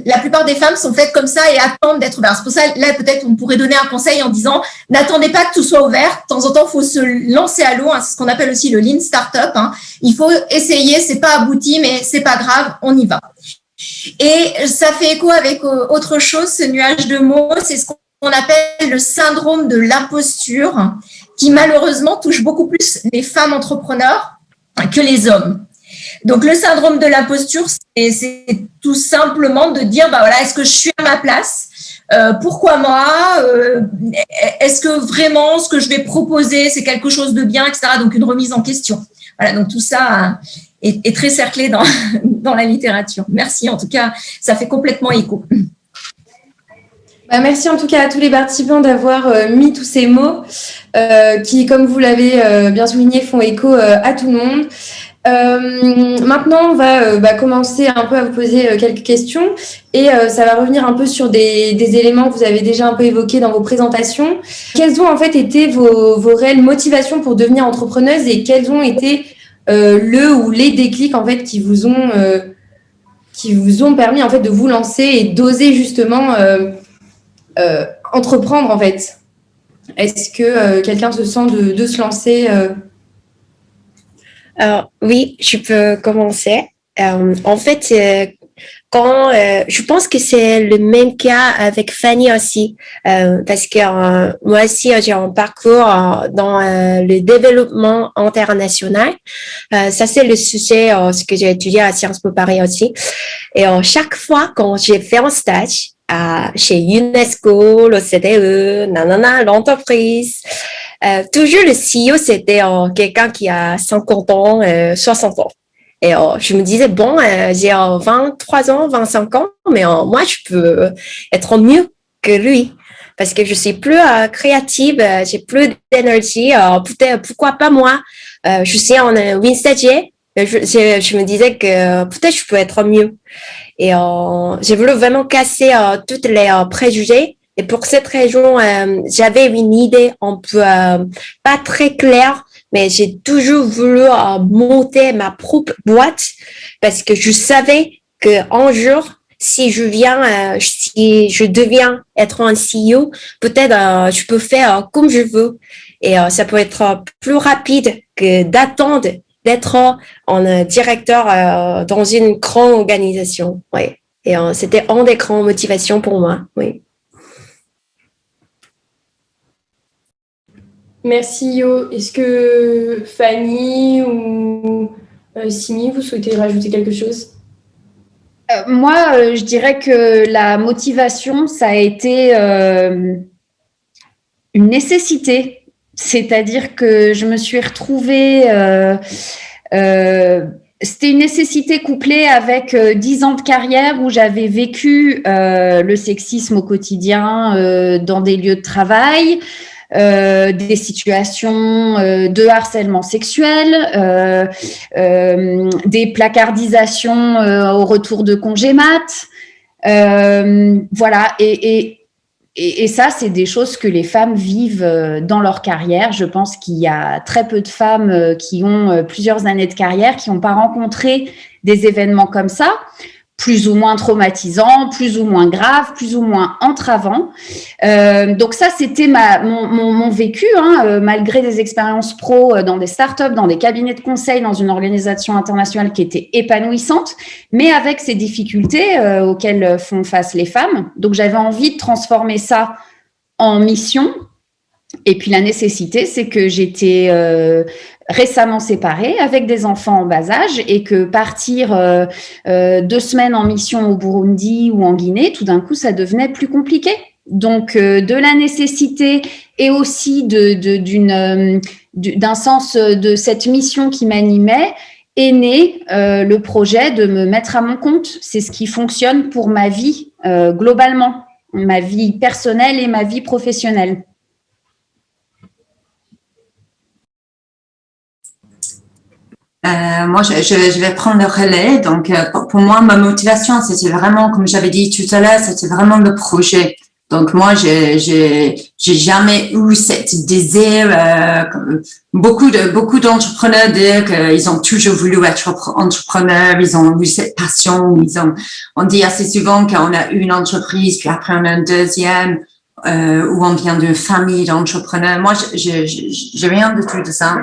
la plupart des femmes sont faites comme ça et attendent d'être ouvertes. C'est pour ça, là, peut-être, on pourrait donner un conseil en disant, n'attendez pas que tout soit ouvert. De temps en temps, il faut se lancer à l'eau. Hein, c'est ce qu'on appelle aussi le lean startup. Hein. Il faut essayer. C'est pas abouti, mais c'est pas grave. On y va. Et ça fait écho avec autre chose, ce nuage de mots. C'est ce qu'on appelle le syndrome de l'imposture, qui malheureusement touche beaucoup plus les femmes entrepreneurs que les hommes. Donc, le syndrome de l'imposture, c'est tout simplement de dire, bah voilà, est-ce que je suis à ma place ? Pourquoi moi ? Est-ce que vraiment ce que je vais proposer, c'est quelque chose de bien, etc. Donc, une remise en question. Voilà, donc tout ça est très cerclé dans la littérature. Merci, en tout cas, ça fait complètement écho. Bah, merci en tout cas à tous les participants d'avoir mis tous ces mots qui, comme vous l'avez bien souligné, font écho à tout le monde. Maintenant, on va commencer un peu à vous poser quelques questions et ça va revenir un peu sur des éléments que vous avez déjà un peu évoqués dans vos présentations. Quelles ont en fait été vos réelles motivations pour devenir entrepreneuse et quels ont été le ou les déclics en fait qui vous ont permis en fait de vous lancer et d'oser justement entreprendre en fait. Est-ce que quelqu'un se sent de se lancer Alors, oui, je peux commencer. En fait, quand je pense que c'est le même cas avec Fanny aussi, parce que moi aussi j'ai un parcours dans le développement international. Ça c'est le sujet ce que j'ai étudié à Sciences Po Paris aussi. Et chaque fois quand j'ai fait un stage chez UNESCO, l'OCDE, l'entreprise, toujours le CEO c'était quelqu'un qui a 50 ans, 60 ans. Et je me disais, bon, j'ai 23 ans, 25 ans, mais moi, je peux être mieux que lui parce que je suis plus créative, j'ai plus d'énergie. Peut-être, pourquoi pas moi? Je suis en win stagiaire. Je me disais que peut-être je peux être mieux. Et j'ai voulu vraiment casser toutes les préjugés. Et pour cette raison, j'avais une idée un peu pas très claire, mais j'ai toujours voulu monter ma propre boîte parce que je savais que un jour, si je deviens être un CEO, peut-être je peux faire comme je veux et ça peut être plus rapide que d'attendre d'être un directeur dans une grande organisation. Oui. Et c'était une des grandes motivations pour moi. Oui. Merci Yo. Est-ce que Fanny ou Simi, vous souhaitez rajouter quelque chose? Moi, je dirais que la motivation, ça a été une nécessité. C'est-à-dire que je me suis retrouvée... c'était une nécessité couplée avec 10 ans de carrière où j'avais vécu le sexisme au quotidien dans des lieux de travail, des situations de harcèlement sexuel, des placardisations au retour de congé mat. Voilà, et ça, c'est des choses que les femmes vivent dans leur carrière. Je pense qu'il y a très peu de femmes qui ont plusieurs années de carrière, qui n'ont pas rencontré des événements comme ça, plus ou moins traumatisants, plus ou moins graves, plus ou moins entravants. Donc ça, c'était mon vécu, malgré des expériences pro dans des startups, dans des cabinets de conseil, dans une organisation internationale qui était épanouissante, mais avec ces difficultés auxquelles font face les femmes. Donc j'avais envie de transformer ça en mission. Et puis la nécessité, c'est que j'étais récemment séparée avec des enfants en bas âge et que partir 2 semaines en mission au Burundi ou en Guinée, tout d'un coup, ça devenait plus compliqué. Donc, de la nécessité et aussi d'un sens de cette mission qui m'animait est né le projet de me mettre à mon compte. C'est ce qui fonctionne pour ma vie globalement, ma vie personnelle et ma vie professionnelle. Moi, je vais prendre le relais. Donc, pour moi, ma motivation, c'était vraiment, comme j'avais dit tout à l'heure, c'était vraiment le projet. Donc, moi, j'ai jamais eu cette désir. Beaucoup d'entrepreneurs disent qu'ils ont toujours voulu être entrepreneurs. Ils ont eu cette passion. On dit assez souvent qu'on a une entreprise, puis après on a une deuxième. Où on vient d'une famille d'entrepreneurs. Moi, j'ai rien de tout de ça.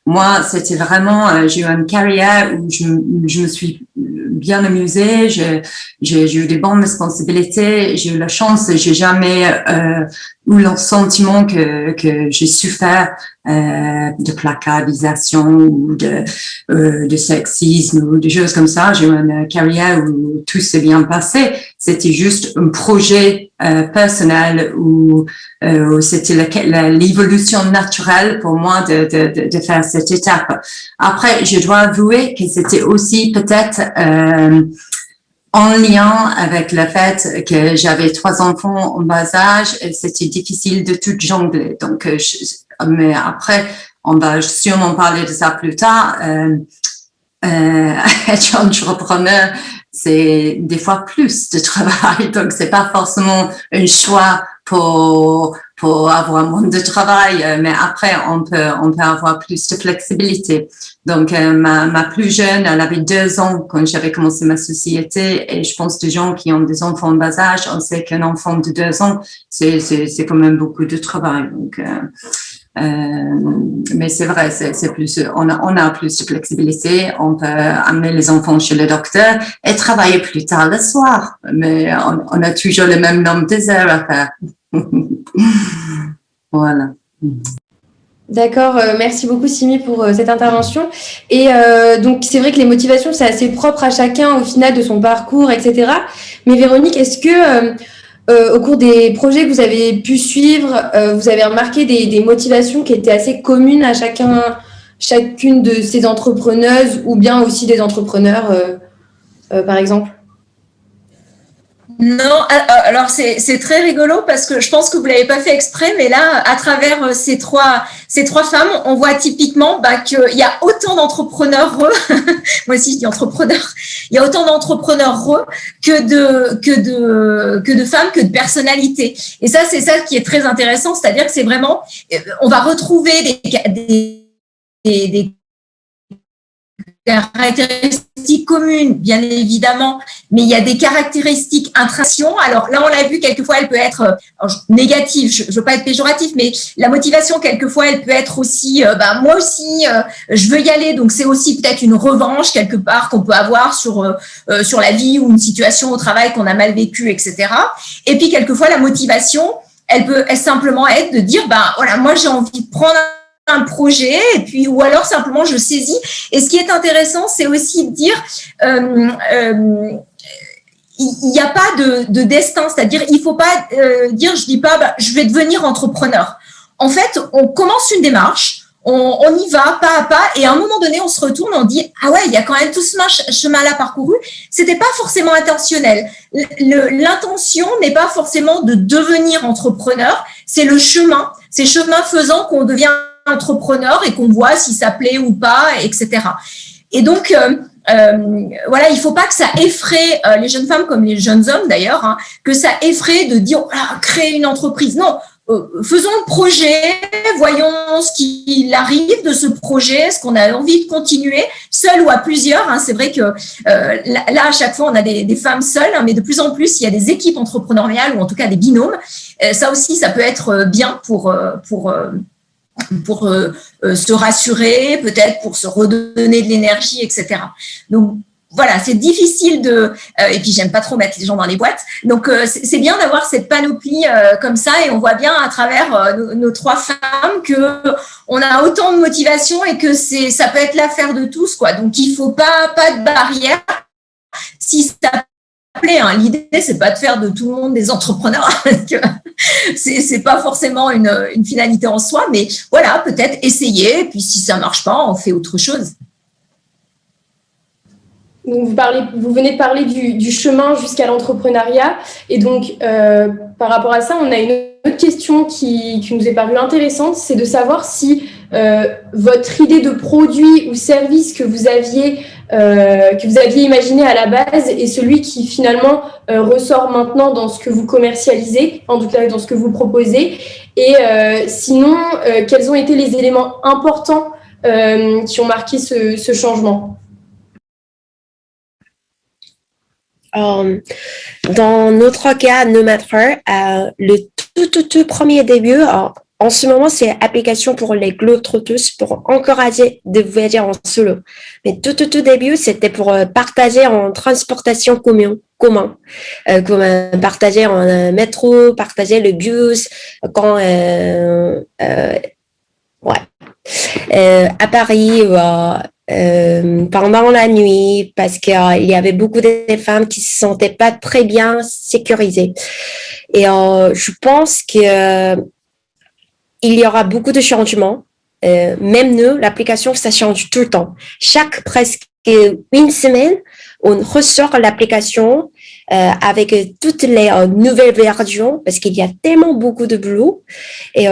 Moi, c'était vraiment, j'ai eu une carrière où je me suis bien amusée, j'ai eu des bonnes responsabilités, j'ai eu la chance, j'ai jamais eu le sentiment que j'ai souffert de placardisation ou de sexisme ou des choses comme ça. J'ai eu une carrière où tout s'est bien passé. C'était juste un projet personnel où c'était l'évolution naturelle pour moi de faire cette étape. Après, je dois avouer que c'était aussi peut-être en lien avec le fait que j'avais 3 enfants en bas être et c'était difficile de tout jongler. Donc, mais après, on va sûrement parler de ça plus tard. Être entrepreneur, c'est des fois plus de travail, donc c'est pas forcément un choix pour avoir moins de travail, mais après on peut avoir plus de flexibilité. Donc ma plus jeune, elle avait 2 ans quand j'avais commencé ma société, et je pense que des gens qui ont des enfants en bas âge, on sait qu'un enfant de 2 ans, c'est quand même beaucoup de travail. Donc Mais c'est vrai, c'est plus, on a plus de flexibilité. On peut amener les enfants chez le docteur et travailler plus tard le soir. Mais on a toujours le même nombre d'heures à faire. Voilà. D'accord, merci beaucoup Simi pour cette intervention. Et donc c'est vrai que les motivations, c'est assez propre à chacun au final de son parcours, etc. Mais Véronique, est-ce que au cours des projets que vous avez pu suivre, vous avez remarqué des motivations qui étaient assez communes à chacune de ces entrepreneuses ou bien aussi des entrepreneurs, par exemple? Non, alors c'est très rigolo parce que je pense que vous l'avez pas fait exprès, mais là, à travers ces trois femmes, on voit typiquement qu'il y a autant d'entrepreneurs, moi aussi je dis entrepreneurs, il y a autant d'entrepreneurs que de femmes, que de personnalités. Et ça, c'est ça qui est très intéressant, c'est-à-dire que c'est vraiment, on va retrouver des caractéristiques communes, bien évidemment, mais il y a des caractéristiques intrinsèques. Alors là, on l'a vu, quelquefois, elle peut être négative, je ne veux pas être péjoratif, mais la motivation, quelquefois, elle peut être aussi, moi aussi, je veux y aller, donc c'est aussi peut-être une revanche, quelque part, qu'on peut avoir sur la vie ou une situation au travail qu'on a mal vécue, etc. Et puis, quelquefois, la motivation, elle peut simplement être de dire, voilà, moi, j'ai envie de prendre un projet et puis ou alors simplement je saisis. Et ce qui est intéressant, c'est aussi de dire il n'y a pas de destin, c'est-à-dire il faut pas dire je dis pas je vais devenir entrepreneur. En fait, on commence une démarche, on y va pas à pas et à un moment donné on se retourne, on dit ah ouais, il y a quand même tout ce chemin-là parcouru. C'était pas forcément intentionnel. L'intention n'est pas forcément de devenir entrepreneur, c'est le chemin, c'est chemin faisant qu'on devient entrepreneur et qu'on voit si ça plaît ou pas, etc. Et donc, voilà, il faut pas que ça effraie les jeunes femmes comme les jeunes hommes d'ailleurs, hein, que ça effraie de dire créer une entreprise. Non, faisons le projet, voyons ce qu'il arrive de ce projet, est-ce qu'on a envie de continuer, seul ou à plusieurs. Hein, c'est vrai que là, à chaque fois, on a des femmes seules, hein, mais de plus en plus, il y a des équipes entrepreneuriales ou en tout cas des binômes. Ça aussi, ça peut être bien pour se rassurer, peut-être pour se redonner de l'énergie, etc. Donc, voilà, c'est difficile et puis j'aime pas trop mettre les gens dans les boîtes. Donc, c'est bien d'avoir cette panoplie comme ça et on voit bien à travers nos trois femmes que on a autant de motivation et que ça peut être l'affaire de tous, quoi. Donc, il faut pas de barrière. Si ça plaît, hein. L'idée, c'est pas de faire de tout le monde des entrepreneurs, parce que c'est pas forcément une finalité en soi, mais voilà, peut-être essayer, et puis si ça marche pas, on fait autre chose. Donc vous venez de parler du chemin jusqu'à l'entrepreneuriat, et donc par rapport à ça, on a une autre question qui nous est parue intéressante, c'est de savoir si votre idée de produit ou service que vous aviez imaginé à la base est celui qui finalement ressort maintenant dans ce que vous commercialisez, en tout cas dans ce que vous proposez. Et sinon, quels ont été les éléments importants qui ont marqué ce changement? Dans notre cas, No Matter, le tout premier début, en ce moment, c'est application pour les globetrotters pour encourager de voyager en solo. Mais tout début, c'était pour partager en transportation commun, comme partager en métro, partager le bus, quand à Paris, pendant la nuit, parce qu'il y avait beaucoup de femmes qui se sentaient pas très bien sécurisées. Et je pense que il y aura beaucoup de changements. Même nous, l'application, ça change tout le temps. Presque une semaine, on ressort l'application avec toutes les nouvelles versions parce qu'il y a tellement beaucoup de boulot. Et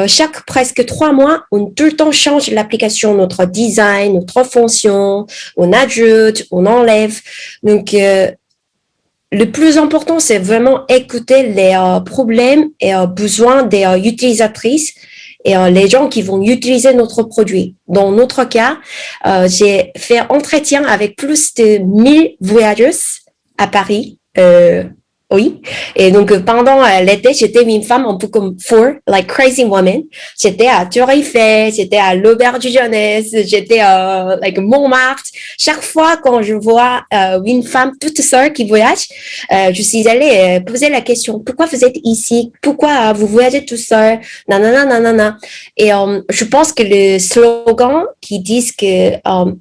presque 3 mois, on tout le temps change l'application, notre design, notre fonction, on ajoute, on enlève. Donc, le plus important, c'est vraiment écouter les problèmes et besoins des utilisatrices et les gens qui vont utiliser notre produit. Dans notre cas, j'ai fait entretien avec plus de 1000 voyageuses à Paris Oui. Et donc, pendant l'été, j'étais une femme un peu comme like crazy woman. J'étais à Tour Eiffel, j'étais à l'Auberge du Jeunesse, j'étais à like Montmartre. Chaque fois quand je vois une femme toute seule qui voyage, je suis allée poser la question, pourquoi vous êtes ici? Pourquoi vous voyagez tout seul? Nanana, nanana. Et je pense que le slogan qui disent que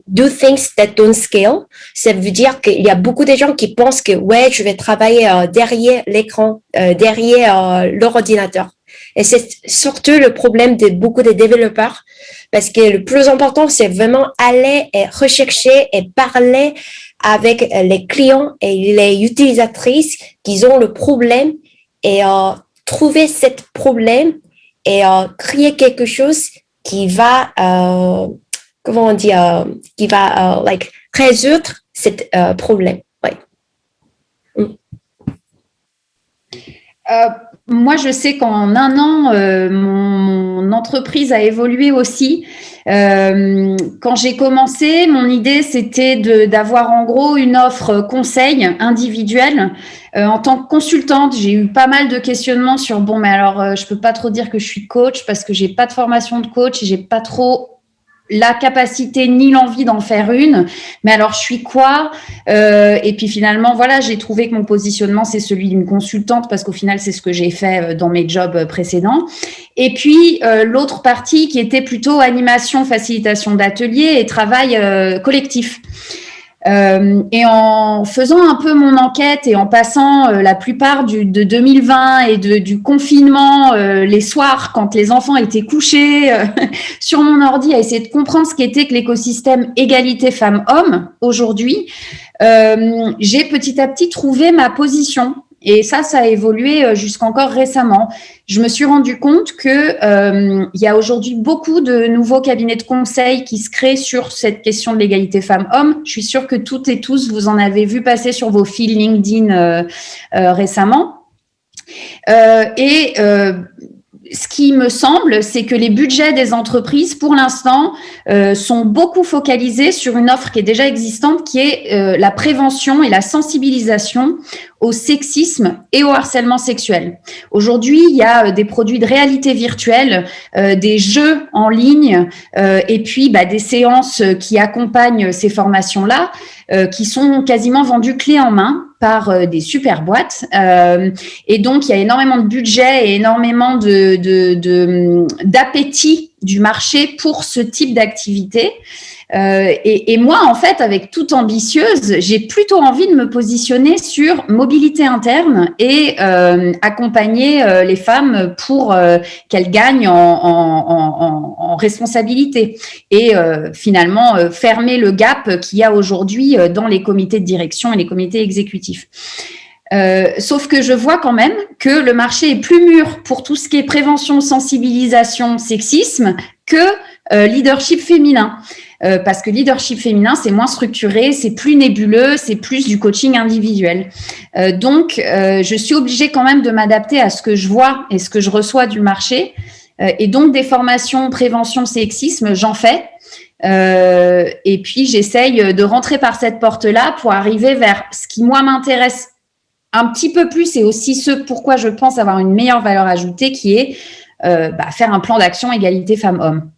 do things that don't scale, ça veut dire qu'il y a beaucoup de gens qui pensent que ouais, je vais travailler derrière l'écran, derrière leur ordinateur. Et c'est surtout le problème de beaucoup de développeurs, parce que le plus important, c'est vraiment aller et rechercher et parler avec les clients et les utilisatrices qui ont le problème et trouver ce problème et créer quelque chose qui va, comment on dit, qui va like résoudre ce problème. Ouais. Moi, je sais qu'en un an, mon entreprise a évolué aussi. Quand j'ai commencé, mon idée, c'était d'avoir en gros une offre conseil individuelle. En tant que consultante, j'ai eu pas mal de questionnements sur bon, mais alors, je peux pas trop dire que je suis coach parce que j'ai pas de formation de coach et j'ai pas trop la capacité ni l'envie d'en faire une, mais alors je suis quoi? Et puis finalement, voilà, j'ai trouvé que mon positionnement, c'est celui d'une consultante parce qu'au final, c'est ce que j'ai fait dans mes jobs précédents. Et puis, l'autre partie qui était plutôt animation, facilitation d'ateliers et travail collectif. Et en faisant un peu mon enquête et en passant la plupart de 2020 et du confinement les soirs quand les enfants étaient couchés sur mon ordi à essayer de comprendre ce qu'était que l'écosystème égalité femmes-hommes aujourd'hui, j'ai petit à petit trouvé ma position. Et ça a évolué jusqu'encore récemment. Je me suis rendu compte que il y a aujourd'hui beaucoup de nouveaux cabinets de conseil qui se créent sur cette question de l'égalité femmes-hommes. Je suis sûre que toutes et tous, vous en avez vu passer sur vos fils LinkedIn récemment. Ce qui me semble, c'est que les budgets des entreprises, pour l'instant, sont beaucoup focalisés sur une offre qui est déjà existante, qui est la prévention et la sensibilisation au sexisme et au harcèlement sexuel. Aujourd'hui, il y a des produits de réalité virtuelle, des jeux en ligne et puis des séances qui accompagnent ces formations-là, qui sont quasiment vendues clé en main par des super boîtes. Et donc, il y a énormément de budget et énormément d'appétit du marché pour ce type d'activité. Et moi, en fait, avec toute ambitieuse, j'ai plutôt envie de me positionner sur mobilité interne et accompagner les femmes pour qu'elles gagnent en responsabilité et finalement fermer le gap qu'il y a aujourd'hui dans les comités de direction et les comités exécutifs. Sauf que je vois quand même que le marché est plus mûr pour tout ce qui est prévention, sensibilisation, sexisme que leadership féminin. Parce que leadership féminin, c'est moins structuré, c'est plus nébuleux, c'est plus du coaching individuel. Donc, je suis obligée quand même de m'adapter à ce que je vois et ce que je reçois du marché. Et donc, des formations prévention sexisme, j'en fais. Et puis, j'essaye de rentrer par cette porte-là pour arriver vers ce qui, moi, m'intéresse un petit peu plus et aussi ce pourquoi je pense avoir une meilleure valeur ajoutée qui est faire un plan d'action égalité femmes-hommes.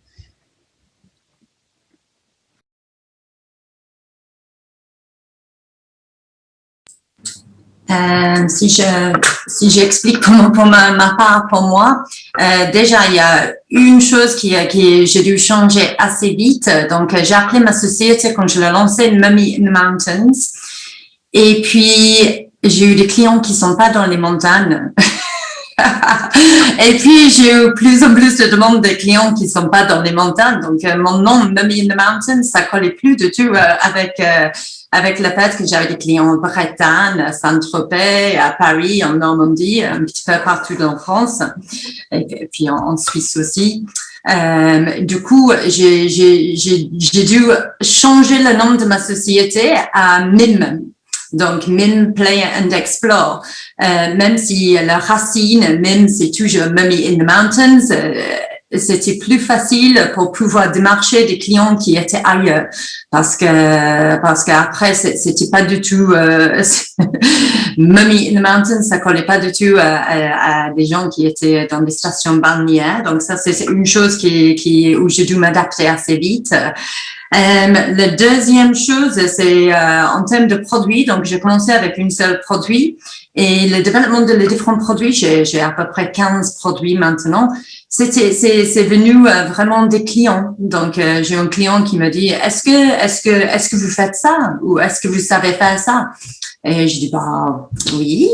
Si j'explique pour ma part, pour moi, déjà il y a une chose qui j'ai dû changer assez vite. Donc j'ai appelé ma société quand je l'ai lancée, Mummy in the Mountains. Et puis j'ai eu des clients qui sont pas dans les montagnes. Et puis j'ai eu plus en plus de demandes de clients qui sont pas dans les montagnes. Donc mon nom Mummy in the Mountains, ça collait plus du tout avec le fait que j'avais des clients en Bretagne, à Saint-Tropez, à Paris, en Normandie, un petit peu partout en France, et puis en Suisse aussi. Du coup, j'ai dû changer le nom de ma société à MIM. Donc, MIM, Play and Explore. Même si la racine, MIM, c'est toujours Mummy in the Mountains, c'était plus facile pour pouvoir démarcher des clients qui étaient ailleurs, parce qu'après c'était pas du tout Mummy in the Mountain, ça collait pas du tout à des gens qui étaient dans des stations balnéaires. Donc ça, c'est une chose où j'ai dû m'adapter assez vite. La deuxième chose, c'est en termes de produits. Donc, j'ai commencé avec une seule produit et le développement de les différents produits, j'ai à peu près 15 produits maintenant. C'est venu vraiment des clients. Donc, j'ai un client qui me dit, est-ce que vous faites ça ou est-ce que vous savez faire ça? Et je dis, bah, oui.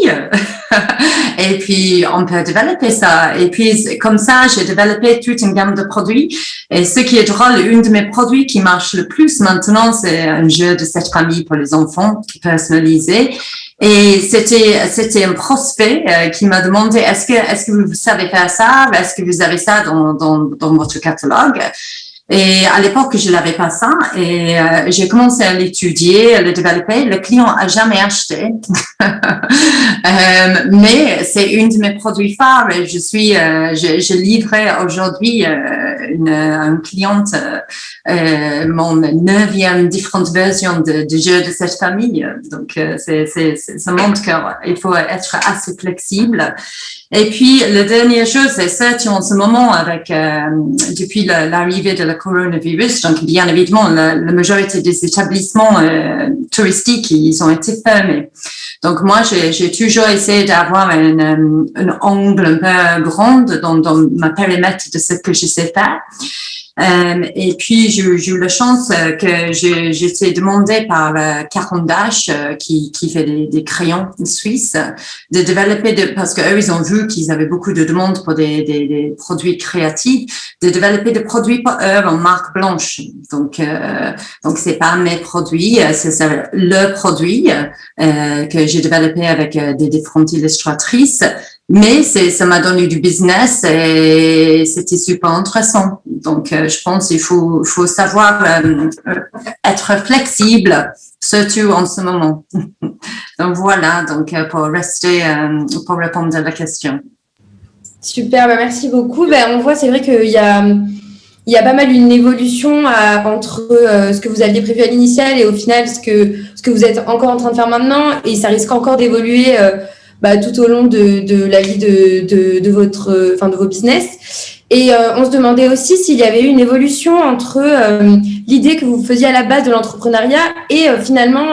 Et puis, on peut développer ça. Et puis, comme ça, j'ai développé toute une gamme de produits. Et ce qui est drôle, une de mes produits qui marche le plus maintenant, c'est un jeu de 7 familles pour les enfants, personnalisé. Et c'était un prospect qui m'a demandé, est-ce que vous savez faire ça? Est-ce que vous avez ça dans votre catalogue? Et à l'époque, je n'avais pas ça et j'ai commencé à l'étudier, à le développer. Le client a jamais acheté, mais c'est une de mes produits phares. Et je livrais aujourd'hui une cliente mon 9e différente version de jeu de cette famille. Donc ça montre qu'il faut être assez flexible. Et puis, la dernière chose, c'est ça, en ce moment, depuis l'arrivée de la coronavirus, donc bien évidemment, la majorité des établissements touristiques, ils ont été fermés. Donc moi, j'ai toujours essayé d'avoir un angle un peu grand dans ma périmètre de ce que je sais faire. Et puis, j'ai eu la chance que j'ai été demandée par Caran d'Ache, qui fait des crayons suisses, de développer, parce qu'eux, ils ont vu qu'ils avaient beaucoup de demandes pour des produits créatifs, de développer des produits pour eux en marque blanche. Donc c'est pas mes produits, c'est le produit que j'ai développé avec des différentes illustratrices. Mais ça m'a donné du business et c'était super intéressant. Donc, je pense qu'il faut savoir être flexible, surtout en ce moment. Donc, voilà, pour répondre à la question. Super, merci beaucoup. On voit, c'est vrai qu'il y a pas mal une évolution entre ce que vous aviez prévu à l'initial et au final ce que vous êtes encore en train de faire maintenant, et ça risque encore d'évoluer tout au long de la vie de vos business. Et on se demandait aussi s'il y avait eu une évolution entre l'idée que vous faisiez à la base de l'entrepreneuriat et finalement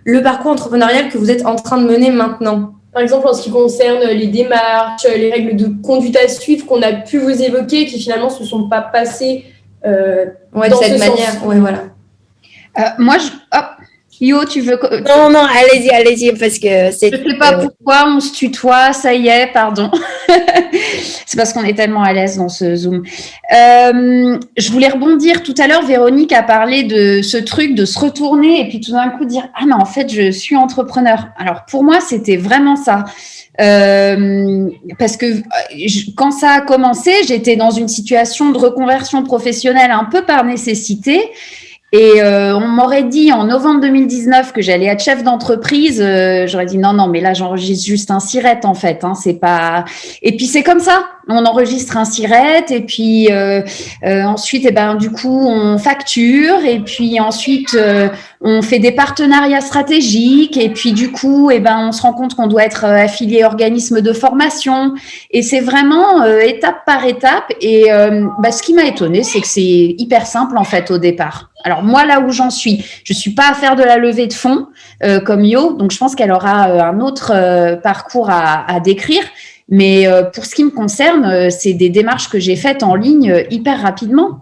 le parcours entrepreneurial que vous êtes en train de mener maintenant. Par exemple, en ce qui concerne les démarches, les règles de conduite à suivre qu'on a pu vous évoquer, qui finalement ne se sont pas passées de cette manière. Ouais, voilà. Moi, Yo, tu veux... Non, allez-y, parce que c'est... Je ne sais pas pourquoi on se tutoie, ça y est, pardon. C'est parce qu'on est tellement à l'aise dans ce Zoom. Je voulais rebondir. Tout à l'heure, Véronique a parlé de ce truc de se retourner et puis tout d'un coup dire « Ah, mais en fait, je suis entrepreneur ». Alors, pour moi, c'était vraiment ça. Parce que quand ça a commencé, j'étais dans une situation de reconversion professionnelle un peu par nécessité. Et on m'aurait dit en novembre 2019 que j'allais être chef d'entreprise, j'aurais dit non, mais là j'enregistre juste un SIRET en fait, c'est pas. Et puis c'est comme ça, on enregistre un SIRET et puis ensuite du coup on facture et puis ensuite on fait des partenariats stratégiques et puis du coup on se rend compte qu'on doit être affilié organisme de formation et c'est vraiment étape par étape et ce qui m'a étonnée c'est que c'est hyper simple en fait au départ. Alors moi là où j'en suis, je suis pas à faire de la levée de fonds comme Yo, donc je pense qu'elle aura un autre parcours à décrire. Mais pour ce qui me concerne, c'est des démarches que j'ai faites en ligne hyper rapidement.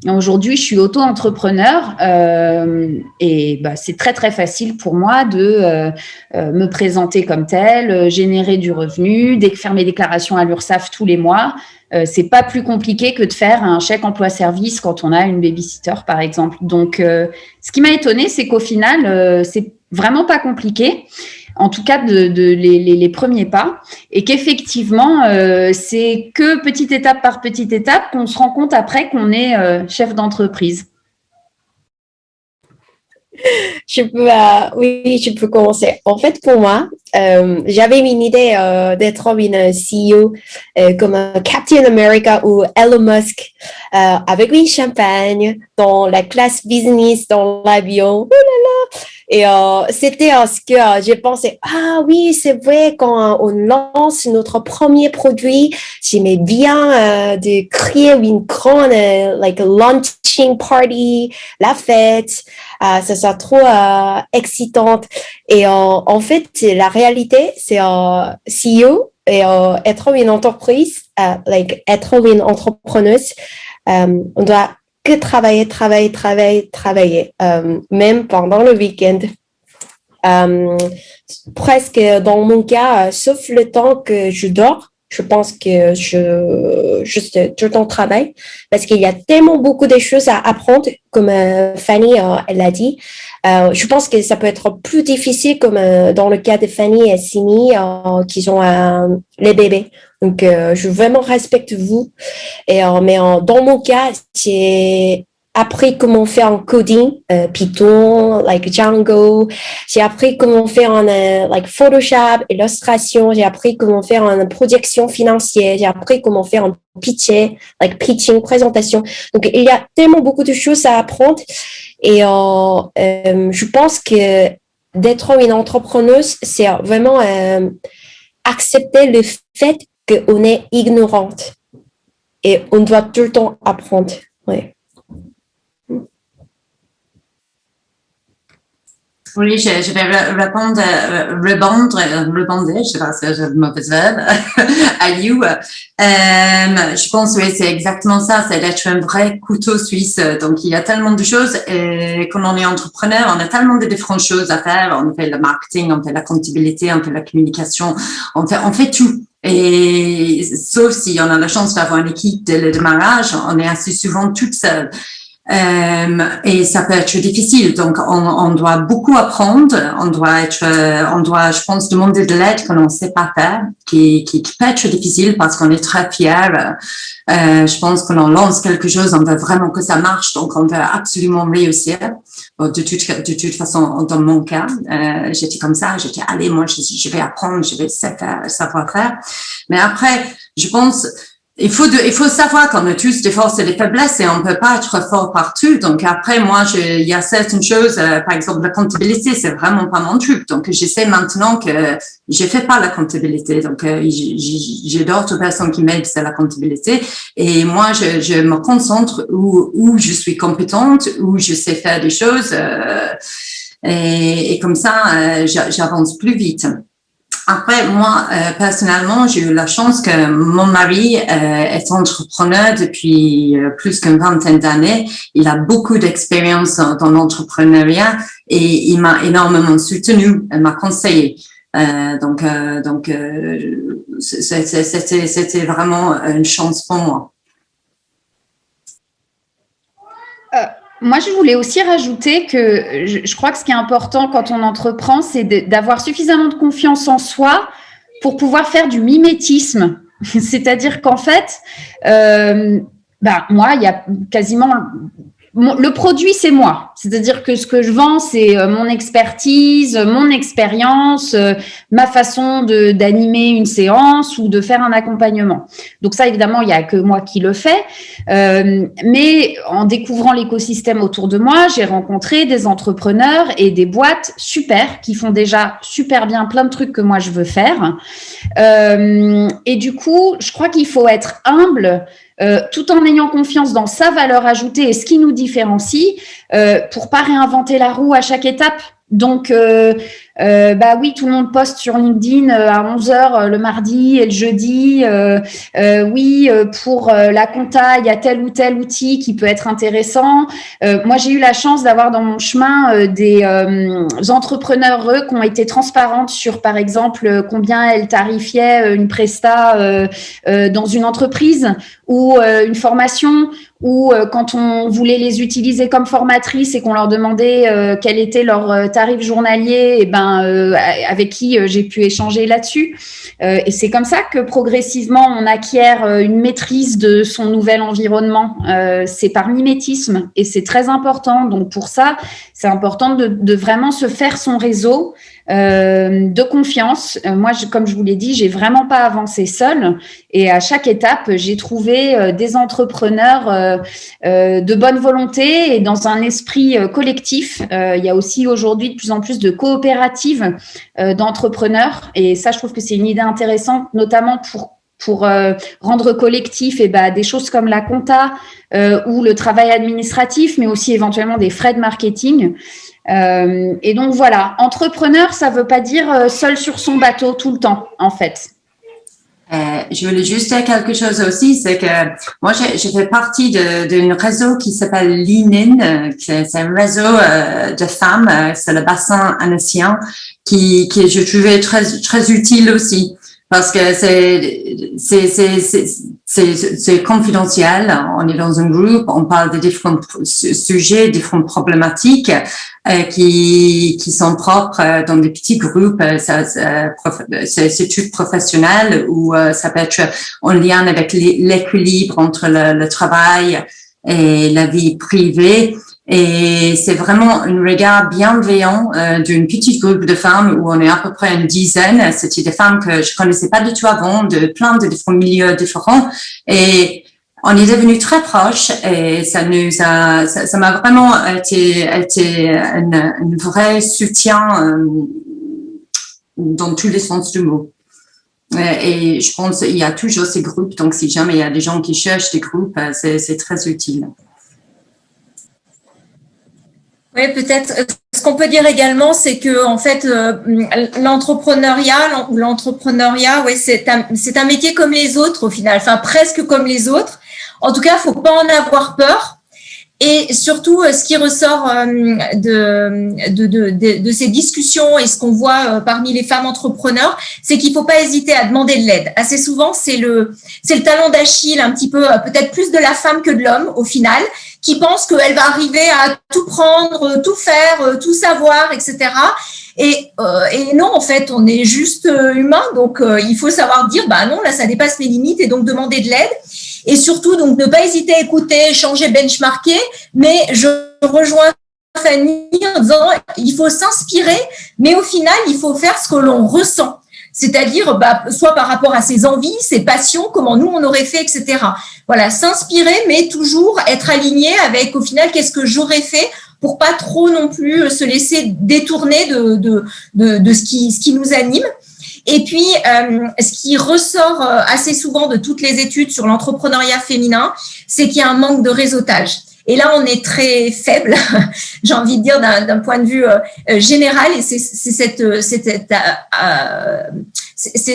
Aujourd'hui, je suis auto-entrepreneur et c'est très, très facile pour moi de me présenter comme telle, générer du revenu, faire mes déclarations à l'URSSAF tous les mois. C'est pas plus compliqué que de faire un chèque emploi-service quand on a une babysitter, par exemple. Donc, ce qui m'a étonnée, c'est qu'au final, c'est vraiment pas compliqué. En tout cas, les premiers pas, et qu'effectivement, c'est que petite étape par petite étape qu'on se rend compte après qu'on est chef d'entreprise. Oui, je peux commencer. En fait, pour moi, j'avais une idée d'être une CEO comme Captain America ou Elon Musk avec une champagne dans la classe business dans l'avion. Oh là là! Et c'était ce que j'ai pensé, ah oui, c'est vrai, quand on lance notre premier produit, j'aimais bien de créer une grande launching party, la fête, ça sera trop excitante. Et en fait, la réalité, c'est CEO et être une entreprise, être une entrepreneuse, on doit que travailler, même pendant le week-end. Presque dans mon cas, sauf le temps que je dors, je pense que juste tout le temps travaille parce qu'il y a tellement beaucoup de choses à apprendre, comme Fanny elle l'a dit. Je pense que ça peut être plus difficile comme dans le cas de Fanny et Simi qui ont les bébés. Donc, je vraiment respecte vous. Et mais dans mon cas, j'ai appris comment faire en coding, Python, Django. J'ai appris comment faire en Photoshop, illustration. J'ai appris comment faire en projection financière. J'ai appris comment faire en pitching, présentation. Donc, il y a tellement beaucoup de choses à apprendre. Et je pense que d'être une entrepreneuse, c'est vraiment accepter le fait qu'on est ignorante. Et on doit tout le temps apprendre. Ouais. Oui, je vais rebonder, je sais pas si j'ai le mauvais verbe, à You. Je pense, oui, c'est exactement ça, c'est d'être un vrai couteau suisse. Donc, il y a tellement de choses et quand on est entrepreneur, on a tellement de différentes choses à faire. On fait le marketing, on fait la comptabilité, on fait la communication, on fait tout. Et sauf si on a la chance d'avoir une équipe dès le démarrage, on est assez souvent toute seule. Et ça peut être difficile, donc on doit beaucoup apprendre, on doit, je pense, demander de l'aide que l'on ne sait pas faire, qui peut être difficile parce qu'on est très fier. Je pense que l'on lance quelque chose, on veut vraiment que ça marche, donc on veut absolument réussir. De toute façon, dans mon cas, j'étais comme ça, j'étais allez, moi je vais apprendre, je vais savoir faire. Mais après, je pense il faut savoir qu'on a tous des forces et des faiblesses et on peut pas être fort partout. Donc après, moi, il y a certaines choses, par exemple, la comptabilité, c'est vraiment pas mon truc. Donc j'essaie maintenant que je fais pas la comptabilité. Donc j'ai d'autres personnes qui m'aident sur la comptabilité et moi, je me concentre où je suis compétente, où je sais faire des choses et comme ça, j'avance plus vite. Après, moi, personnellement, j'ai eu la chance que mon mari est entrepreneur depuis plus qu'une vingtaine d'années. Il a beaucoup d'expérience dans l'entrepreneuriat et il m'a énormément soutenu, il m'a conseillé. Donc, c'était vraiment une chance pour moi. Moi, je voulais aussi rajouter que je crois que ce qui est important quand on entreprend, c'est d'avoir suffisamment de confiance en soi pour pouvoir faire du mimétisme. C'est-à-dire qu'en fait, moi, il y a quasiment... le produit, c'est moi. C'est-à-dire que ce que je vends, c'est mon expertise, mon expérience, ma façon d'animer une séance ou de faire un accompagnement. Donc ça, évidemment, il n'y a que moi qui le fais. Mais en découvrant l'écosystème autour de moi, j'ai rencontré des entrepreneurs et des boîtes super qui font déjà super bien plein de trucs que moi, je veux faire. Et du coup, je crois qu'il faut être humble tout en ayant confiance dans sa valeur ajoutée et ce qui nous différencie pour pas réinventer la roue à chaque étape. Donc, oui, tout le monde poste sur LinkedIn à 11h le mardi et le jeudi. Pour la compta, il y a tel ou tel outil qui peut être intéressant. Moi, j'ai eu la chance d'avoir dans mon chemin des entrepreneurs qui ont été transparentes sur, par exemple, combien elles tarifiaient une presta dans une entreprise ou une formation, ou quand on voulait les utiliser comme formatrices et qu'on leur demandait quel était leur tarif journalier, avec qui j'ai pu échanger là-dessus. Et c'est comme ça que progressivement, on acquiert une maîtrise de son nouvel environnement. C'est par mimétisme et c'est très important. Donc, pour ça, c'est important de vraiment se faire son réseau de confiance. Moi, comme je vous l'ai dit, j'ai vraiment pas avancé seule. Et à chaque étape, j'ai trouvé des entrepreneurs de bonne volonté et dans un esprit collectif. Il y a aussi aujourd'hui de plus en plus de coopératives d'entrepreneurs. Et ça, je trouve que c'est une idée intéressante, notamment pour rendre collectif des choses comme la compta ou le travail administratif, mais aussi éventuellement des frais de marketing. Et donc voilà, entrepreneur, ça veut pas dire seul sur son bateau tout le temps, en fait. Je voulais juste dire quelque chose aussi, c'est que moi, j'ai fait partie d'un réseau qui s'appelle Lean-In, c'est un réseau de femmes, c'est le bassin annoncien, qui je trouvais très utile aussi. Parce que c'est confidentiel. On est dans un groupe, on parle de différents sujets, différentes problématiques qui sont propres dans des petits groupes. C'est tout professionnel ou ça peut être en lien avec l'équilibre entre le travail et la vie privée. Et c'est vraiment un regard bienveillant d'une petite groupe de femmes où on est à peu près une dizaine. C'était des femmes que je connaissais pas du tout avant, de plein de différents milieux différents. Et on est devenus très proches et ça m'a vraiment été un vrai soutien dans tous les sens du mot. Et je pense qu'il y a toujours ces groupes, donc si jamais il y a des gens qui cherchent des groupes, c'est très utile. Oui, peut-être. Ce qu'on peut dire également, c'est que en fait, l'entrepreneuriat, ouais, c'est un métier comme les autres au final, enfin presque comme les autres. En tout cas, faut pas en avoir peur. Et surtout, ce qui ressort de ces discussions et ce qu'on voit parmi les femmes entrepreneurs, c'est qu'il faut pas hésiter à demander de l'aide. Assez souvent, c'est le talon d'Achille, un petit peu peut-être plus de la femme que de l'homme au final, qui pense qu'elle va arriver à tout prendre, tout faire, tout savoir, etc. Et non, en fait, on est juste humain, donc il faut savoir dire, bah non, là, ça dépasse mes limites, et donc demander de l'aide. Et surtout, donc, ne pas hésiter à écouter, changer, benchmarker. Mais je rejoins Fanny en disant, il faut s'inspirer, mais au final, il faut faire ce que l'on ressent. C'est-à-dire, soit par rapport à ses envies, ses passions, comment nous, on aurait fait, etc. Voilà, s'inspirer, mais toujours être aligné avec, au final, qu'est-ce que j'aurais fait pour pas trop non plus se laisser détourner de ce qui nous anime. Et puis, ce qui ressort assez souvent de toutes les études sur l'entrepreneuriat féminin, c'est qu'il y a un manque de réseautage. Et là, on est très faible, j'ai envie de dire, d'un point de vue général. Et c'est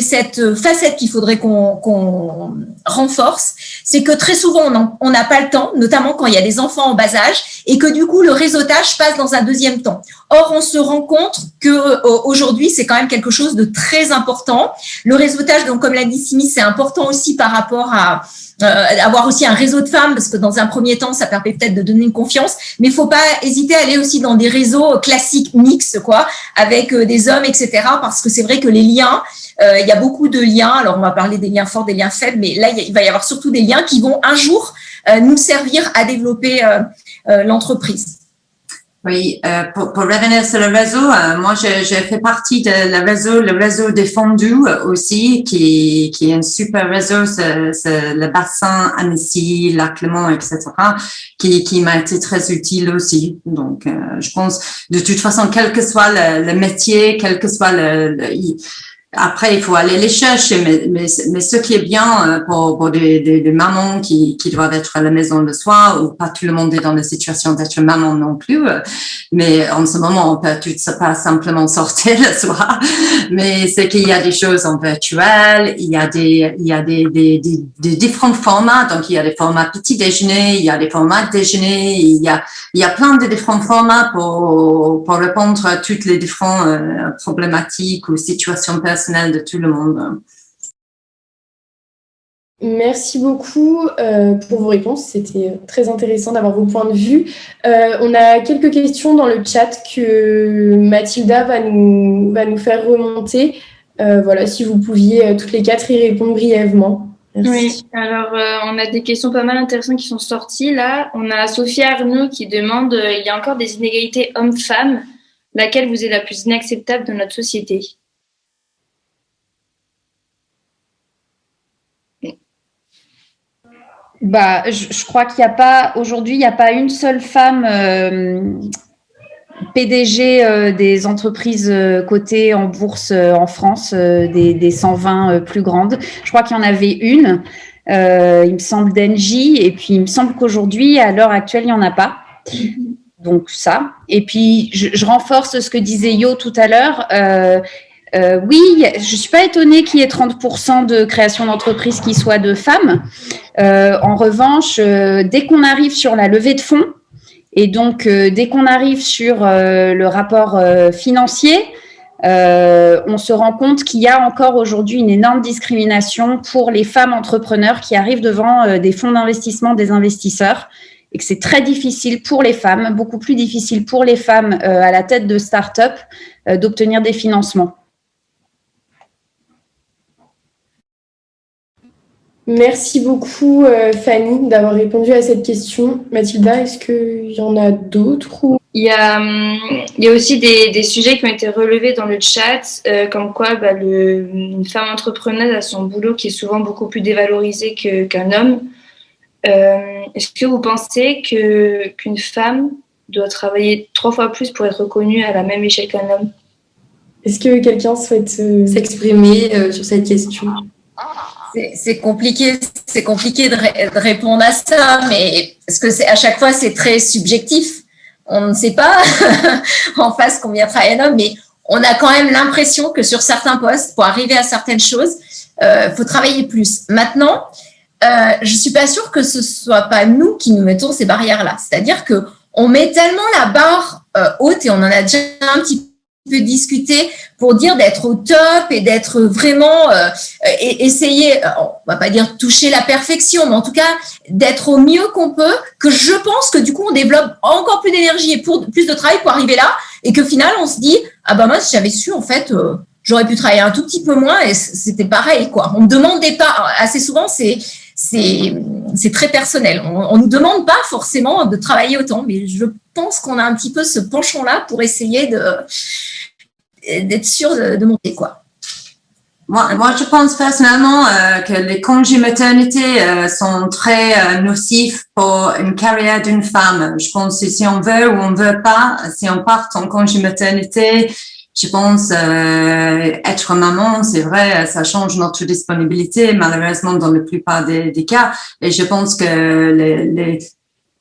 cette facette qu'il faudrait qu'on renforce. C'est que très souvent, on n'a pas le temps, notamment quand il y a des enfants en bas âge, et que du coup, le réseautage passe dans un deuxième temps. Or, on se rend compte que aujourd'hui, c'est quand même quelque chose de très important. Le réseautage, donc comme l'a dit Simi, c'est important aussi par rapport à avoir aussi un réseau de femmes, parce que dans un premier temps, ça permet peut-être de donner une confiance, mais il faut pas hésiter à aller aussi dans des réseaux classiques mixtes, quoi, avec des hommes, etc., parce que c'est vrai que les liens, il y a beaucoup de liens. Alors, on va parler des liens forts, des liens faibles, mais là, il va y avoir surtout des liens qui vont un jour nous servir à développer l'entreprise. Oui, pour revenir sur le réseau, moi je fais partie de le réseau des fondus aussi, qui est un super réseau, c'est le bassin Annecy, Lac Léman, etc., qui m'a été très utile aussi. Donc, je pense, de toute façon, quel que soit le métier, quel que soit après, il faut aller les chercher, mais ce qui est bien pour des mamans qui doivent être à la maison le soir, ou pas tout le monde est dans la situation d'être maman non plus, mais en ce moment, on peut pas simplement sortir le soir, mais c'est qu'il y a des choses en virtuel, il y a des différents formats, donc il y a des formats petit déjeuner, il y a des formats déjeuner, il y a plein de différents formats pour répondre à toutes les différentes problématiques ou situations personnelles de tout le monde. Merci beaucoup pour vos réponses. C'était très intéressant d'avoir vos points de vue. On a quelques questions dans le chat que Mathilda va nous faire remonter. Voilà, si vous pouviez toutes les 4 y répondre brièvement. Merci. Oui, alors on a des questions pas mal intéressantes qui sont sorties là. On a Sophie Arnaud qui demande il y a encore des inégalités hommes-femmes, laquelle vous est la plus inacceptable dans notre société? Bah, je crois qu'il n'y a pas, aujourd'hui, il n'y a pas une seule femme PDG des entreprises cotées en bourse en France, des 120 plus grandes. Je crois qu'il y en avait une, il me semble d'Engie, et puis il me semble qu'aujourd'hui, à l'heure actuelle, il n'y en a pas. Donc ça. Et puis, je renforce ce que disait Yo tout à l'heure. Oui, je ne suis pas étonnée qu'il y ait 30% de création d'entreprises qui soient de femmes. En revanche, dès qu'on arrive sur la levée de fonds, et donc dès qu'on arrive sur le rapport financier, on se rend compte qu'il y a encore aujourd'hui une énorme discrimination pour les femmes entrepreneurs qui arrivent devant des fonds d'investissement, des investisseurs, et que c'est très difficile pour les femmes, beaucoup plus difficile pour les femmes à la tête de start-up d'obtenir des financements. Merci beaucoup, Fanny, d'avoir répondu à cette question. Mathilda, est-ce qu'il y en a d'autres ou... Il y a aussi des sujets qui ont été relevés dans le chat, comme quoi une femme entrepreneuse a son boulot qui est souvent beaucoup plus dévalorisé qu'un homme. Est-ce que vous pensez qu'une femme doit travailler 3 fois plus pour être reconnue à la même échelle qu'un homme? Est-ce que quelqu'un souhaite s'exprimer sur cette question? C'est compliqué de répondre à ça, mais parce que à chaque fois c'est très subjectif. On ne sait pas en face combien travaille un homme, mais on a quand même l'impression que sur certains postes, pour arriver à certaines choses, faut travailler plus. Maintenant, je suis pas sûre que ce soit pas nous qui nous mettons ces barrières-là. C'est-à-dire que on met tellement la barre haute, et on en a déjà un petit peu discuté, pour dire d'être au top et d'être vraiment essayer, on va pas dire toucher la perfection, mais en tout cas d'être au mieux qu'on peut, que je pense que du coup on développe encore plus d'énergie et plus de travail pour arriver là, et que final on se dit moi si j'avais su en fait j'aurais pu travailler un tout petit peu moins et c'était pareil quoi. On me demandait pas assez souvent, c'est très personnel. On nous demande pas forcément de travailler autant, mais je pense qu'on a un petit peu ce penchant-là pour essayer d'être sûr de monter, quoi. Moi, je pense personnellement que les congés maternité sont très nocifs pour une carrière d'une femme. Je pense que si on veut ou on veut pas, si on part en congé maternité, je pense être maman, c'est vrai, ça change notre disponibilité, malheureusement dans la plupart des cas. Et je pense que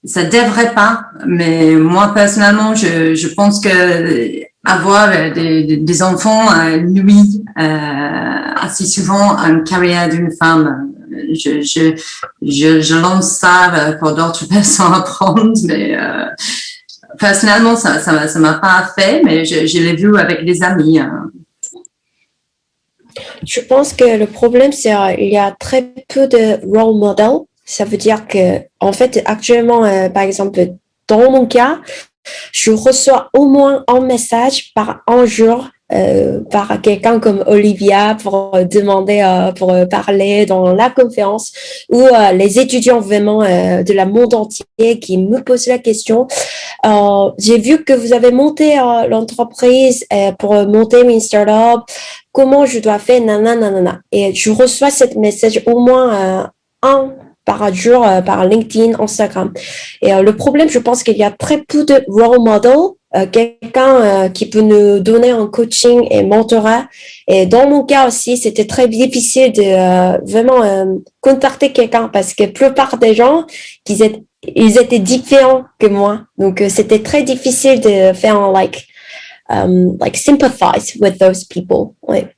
ça devrait pas. Mais moi personnellement, je pense que avoir des enfants nuit assez souvent à une carrière d'une femme. Je lance ça pour d'autres personnes à prendre, mais personnellement, ça m'a pas fait, mais je l'ai vu avec des amis. Je pense que le problème, c'est qu'il y a très peu de role model. Ça veut dire que, en fait, actuellement, par exemple, dans mon cas, je reçois au moins un message par un jour par quelqu'un comme Olivia pour demander, pour parler dans la conférence, ou les étudiants vraiment de la monde entier qui me posent la question. J'ai vu que vous avez monté l'entreprise pour monter une startup. Comment je dois faire, nanana. Et je reçois cette message au moins un par jour par LinkedIn, Instagram. Et le problème, je pense qu'il y a très peu de role model, quelqu'un qui peut nous donner un coaching et mentorat. Et dans mon cas aussi, c'était très difficile de vraiment contacter quelqu'un parce que la plupart des gens, ils étaient différents que moi. Donc, c'était très difficile de faire like sympathize with those people. Ouais.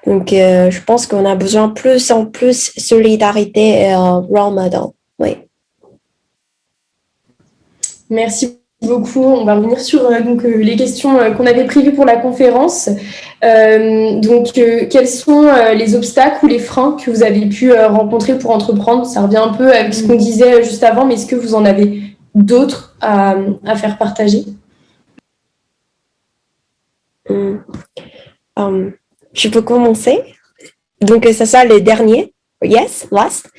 Donc, je pense qu'on a besoin plus en plus de solidarité et role model. Oui. Merci Beaucoup. On va revenir sur les questions qu'on avait prévues pour la conférence. Quels sont les obstacles ou les freins que vous avez pu rencontrer pour entreprendre? Ça revient un peu avec ce qu'on disait juste avant, mais est-ce que vous en avez d'autres à faire partager? Je peux commencer? Donc, c'est ça le dernier. Yes, last.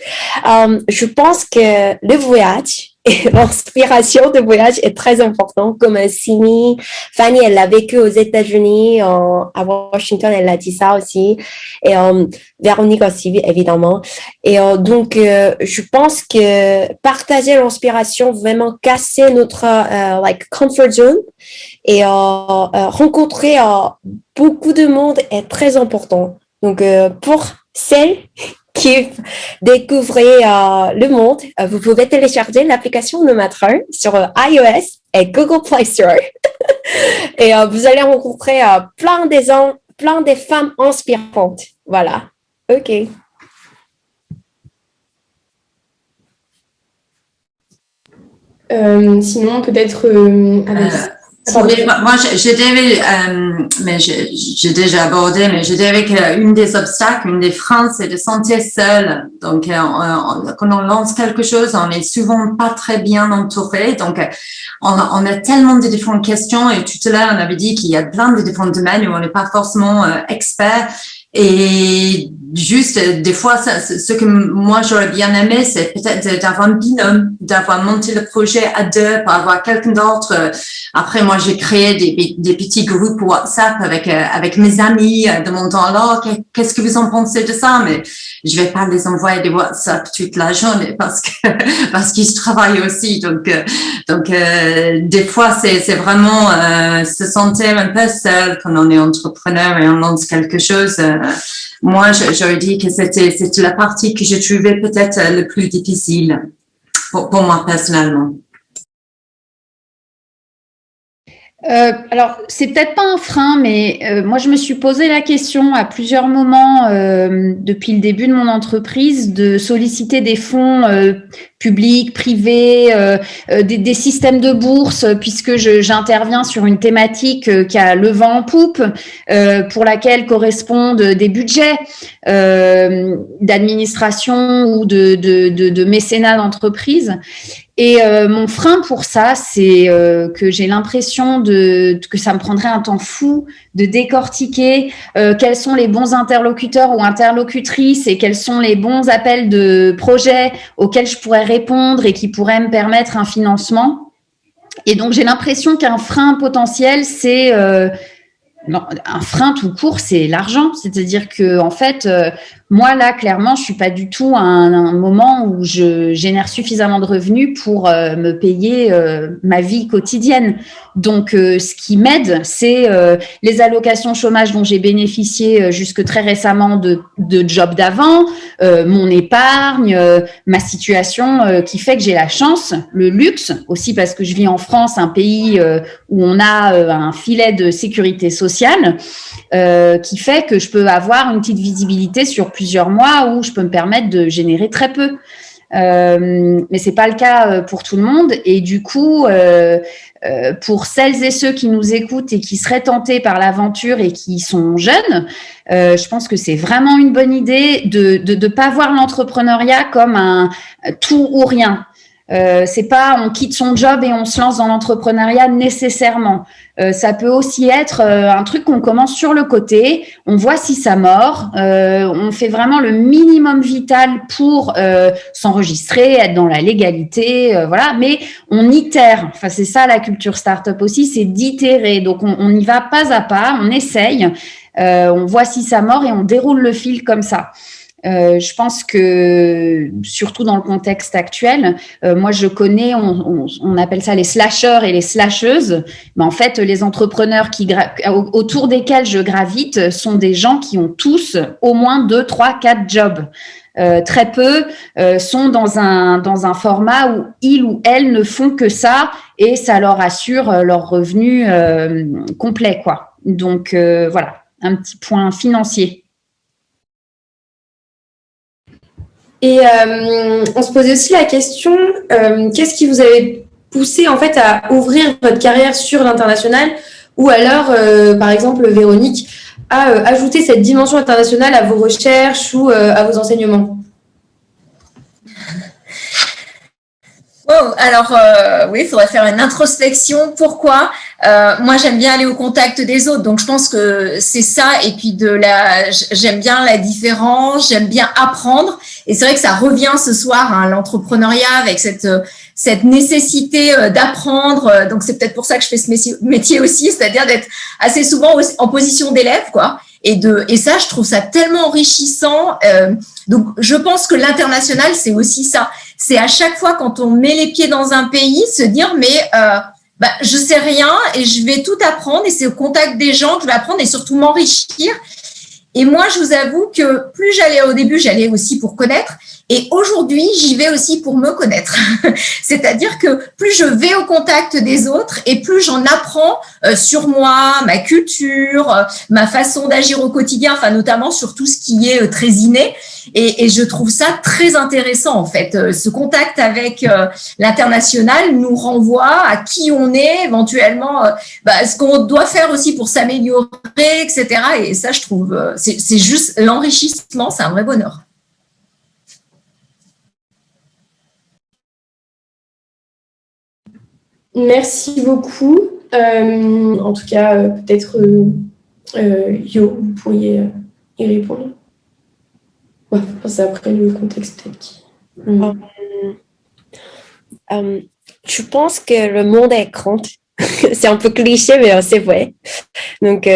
Je pense que le voyage et l'inspiration de voyage est très important. Comme Fanny, elle a vécu aux États-Unis, à Washington, elle a dit ça aussi. Et Véronique aussi, évidemment. Et je pense que partager l'inspiration, vraiment casser notre comfort zone et rencontrer beaucoup de monde est très important. Donc, pour celles qui découvrent le monde, vous pouvez télécharger l'application Nomad Run sur iOS et Google Play Store. Et vous allez rencontrer plein de femmes inspirantes. Voilà. OK. Sinon, peut-être moi, j'ai déjà abordé, mais je dirais qu'une des obstacles, une des freins, c'est de se sentir seul. Donc, quand on lance quelque chose, on est souvent pas très bien entouré. Donc, on a tellement de différentes questions. Et tout à l'heure, on avait dit qu'il y a plein de différents domaines où on n'est pas forcément expert. Et juste, des fois, ce que moi j'aurais bien aimé, c'est peut-être d'avoir un binôme, d'avoir monté le projet à deux, pour avoir quelqu'un d'autre. Après, moi, j'ai créé des petits groupes WhatsApp avec mes amis de mon temps. Alors, qu'est-ce que vous en pensez de ça? Mais je vais pas les envoyer des WhatsApp toute la journée parce qu'ils travaillent aussi. Donc, des fois, c'est vraiment se sentir un peu seul quand on est entrepreneur et on lance quelque chose. Moi, j'aurais dit que c'était la partie que j'ai trouvée peut-être le plus difficile pour moi personnellement. Alors, c'est peut-être pas un frein, mais moi, je me suis posé la question à plusieurs moments depuis le début de mon entreprise de solliciter des fonds publics, privés, des systèmes de bourse, puisque j'interviens sur une thématique qui a le vent en poupe, pour laquelle correspondent des budgets d'administration ou de mécénat d'entreprise. Et mon frein pour ça, c'est que j'ai l'impression que ça me prendrait un temps fou de décortiquer quels sont les bons interlocuteurs ou interlocutrices et quels sont les bons appels de projets auxquels je pourrais répondre et qui pourraient me permettre un financement. Et donc, j'ai l'impression qu'un frein potentiel, c'est... non, un frein tout court, c'est l'argent. C'est-à-dire que, en fait, moi, là, clairement, je suis pas du tout à un moment où je génère suffisamment de revenus pour me payer ma vie quotidienne. Donc, ce qui m'aide, c'est les allocations chômage dont j'ai bénéficié jusque très récemment de jobs d'avant, mon épargne, ma situation qui fait que j'ai la chance, le luxe, aussi parce que je vis en France, un pays où on a un filet de sécurité sociale, qui fait que je peux avoir une petite visibilité sur plusieurs mois où je peux me permettre de générer très peu. Mais c'est pas le cas pour tout le monde. Et du coup, pour celles et ceux qui nous écoutent et qui seraient tentés par l'aventure et qui sont jeunes, je pense que c'est vraiment une bonne idée de pas voir l'entrepreneuriat comme un tout ou rien. C'est pas on quitte son job et on se lance dans l'entrepreneuriat nécessairement. Ça peut aussi être un truc qu'on commence sur le côté, on voit si ça mord, on fait vraiment le minimum vital pour s'enregistrer, être dans la légalité, voilà, mais on itère. Enfin, c'est ça la culture start-up aussi, c'est d'itérer. Donc on y va pas à pas, on essaye, on voit si ça mord et on déroule le fil comme ça. Je pense que, surtout dans le contexte actuel, moi je connais, on appelle ça les slasheurs et les slasheuses, mais en fait les entrepreneurs autour desquels je gravite sont des gens qui ont tous au moins 2, 3, 4 jobs. Très peu sont dans un format où ils ou elles ne font que ça et ça leur assure leur revenu complet, quoi. Donc voilà, un petit point financier. Et on se posait aussi la question, qu'est-ce qui vous avait poussé en fait à ouvrir votre carrière sur l'international, ou alors, par exemple, Véronique, à ajouter cette dimension internationale à vos recherches ou à vos enseignements? Oh, alors, oui, il faudrait faire une introspection. Pourquoi? Moi, j'aime bien aller au contact des autres, donc je pense que c'est ça. Et puis j'aime bien la différence, j'aime bien apprendre. Et c'est vrai que ça revient ce soir, hein, l'entrepreneuriat avec cette nécessité d'apprendre. Donc c'est peut-être pour ça que je fais ce métier aussi, c'est-à-dire d'être assez souvent en position d'élève, quoi. Et ça, je trouve ça tellement enrichissant. Donc, je pense que l'international, c'est aussi ça. C'est à chaque fois quand on met les pieds dans un pays, se dire, mais je sais rien et je vais tout apprendre. Et c'est au contact des gens que je vais apprendre et surtout m'enrichir. Et moi, je vous avoue que plus j'allais au début, j'allais aussi pour connaître. Et aujourd'hui, j'y vais aussi pour me connaître. C'est-à-dire que plus je vais au contact des autres et plus j'en apprends sur moi, ma culture, ma façon d'agir au quotidien, enfin notamment sur tout ce qui est très inné. Et je trouve ça très intéressant en fait. Ce contact avec l'international nous renvoie à qui on est, éventuellement ce qu'on doit faire aussi pour s'améliorer, etc. Et ça, je trouve, c'est juste l'enrichissement, c'est un vrai bonheur. Merci beaucoup. En tout cas, peut-être Yo, vous pourriez y répondre. Ouais, c'est après le contexte peut-être qui. Je pense que le monde est grand. C'est un peu cliché, mais c'est vrai. Donc,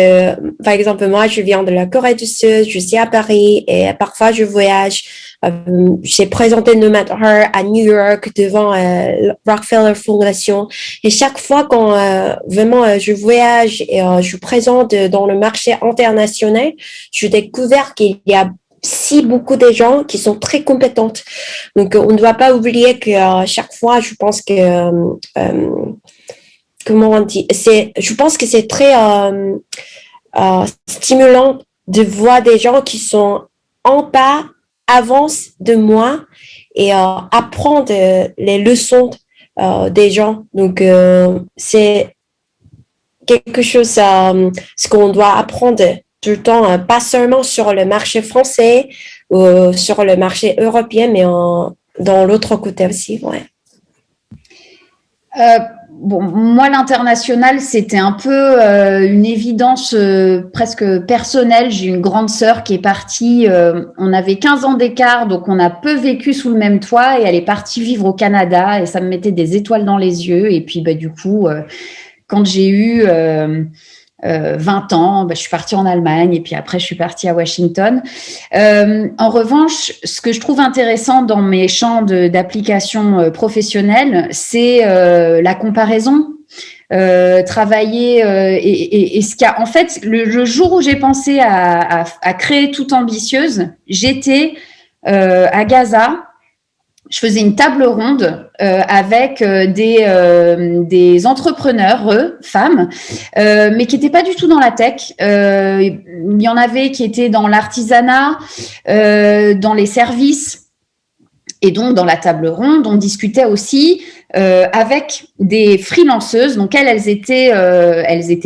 par exemple, moi, je viens de la Corée du Sud, je suis à Paris et parfois je voyage. J'ai présenté Nomad Her à New York devant Rockefeller Foundation. Et chaque fois quand vraiment je voyage et je présente dans le marché international, je découvre qu'il y a beaucoup de gens qui sont très compétentes. Donc, on ne doit pas oublier que chaque fois, je pense que comment on dit, je pense que c'est très stimulant de voir des gens qui sont en pas, avance de moi et apprendre les leçons des gens. Donc, c'est quelque chose ce qu'on doit apprendre tout le temps, pas seulement sur le marché français ou sur le marché européen, mais dans l'autre côté aussi. Ouais. Bon, moi, l'international, c'était un peu une évidence presque personnelle. J'ai une grande sœur qui est partie, on avait 15 ans d'écart, donc on a peu vécu sous le même toit et elle est partie vivre au Canada et ça me mettait des étoiles dans les yeux. Et puis, du coup, quand j'ai eu 20 ans, je suis partie en Allemagne et puis après, je suis partie à Washington. En revanche, ce que je trouve intéressant dans mes champs d'application professionnelle, c'est la comparaison. Travailler et ce qu'il y a en fait le jour où j'ai pensé à créer Toute Ambitieuse, j'étais à Gaza. Je faisais une table ronde avec des entrepreneurs, femmes, mais qui n'étaient pas du tout dans la tech. Il y en avait qui étaient dans l'artisanat, dans les services. Et donc, dans la table ronde, on discutait aussi avec des freelanceuses. Donc, elles étaient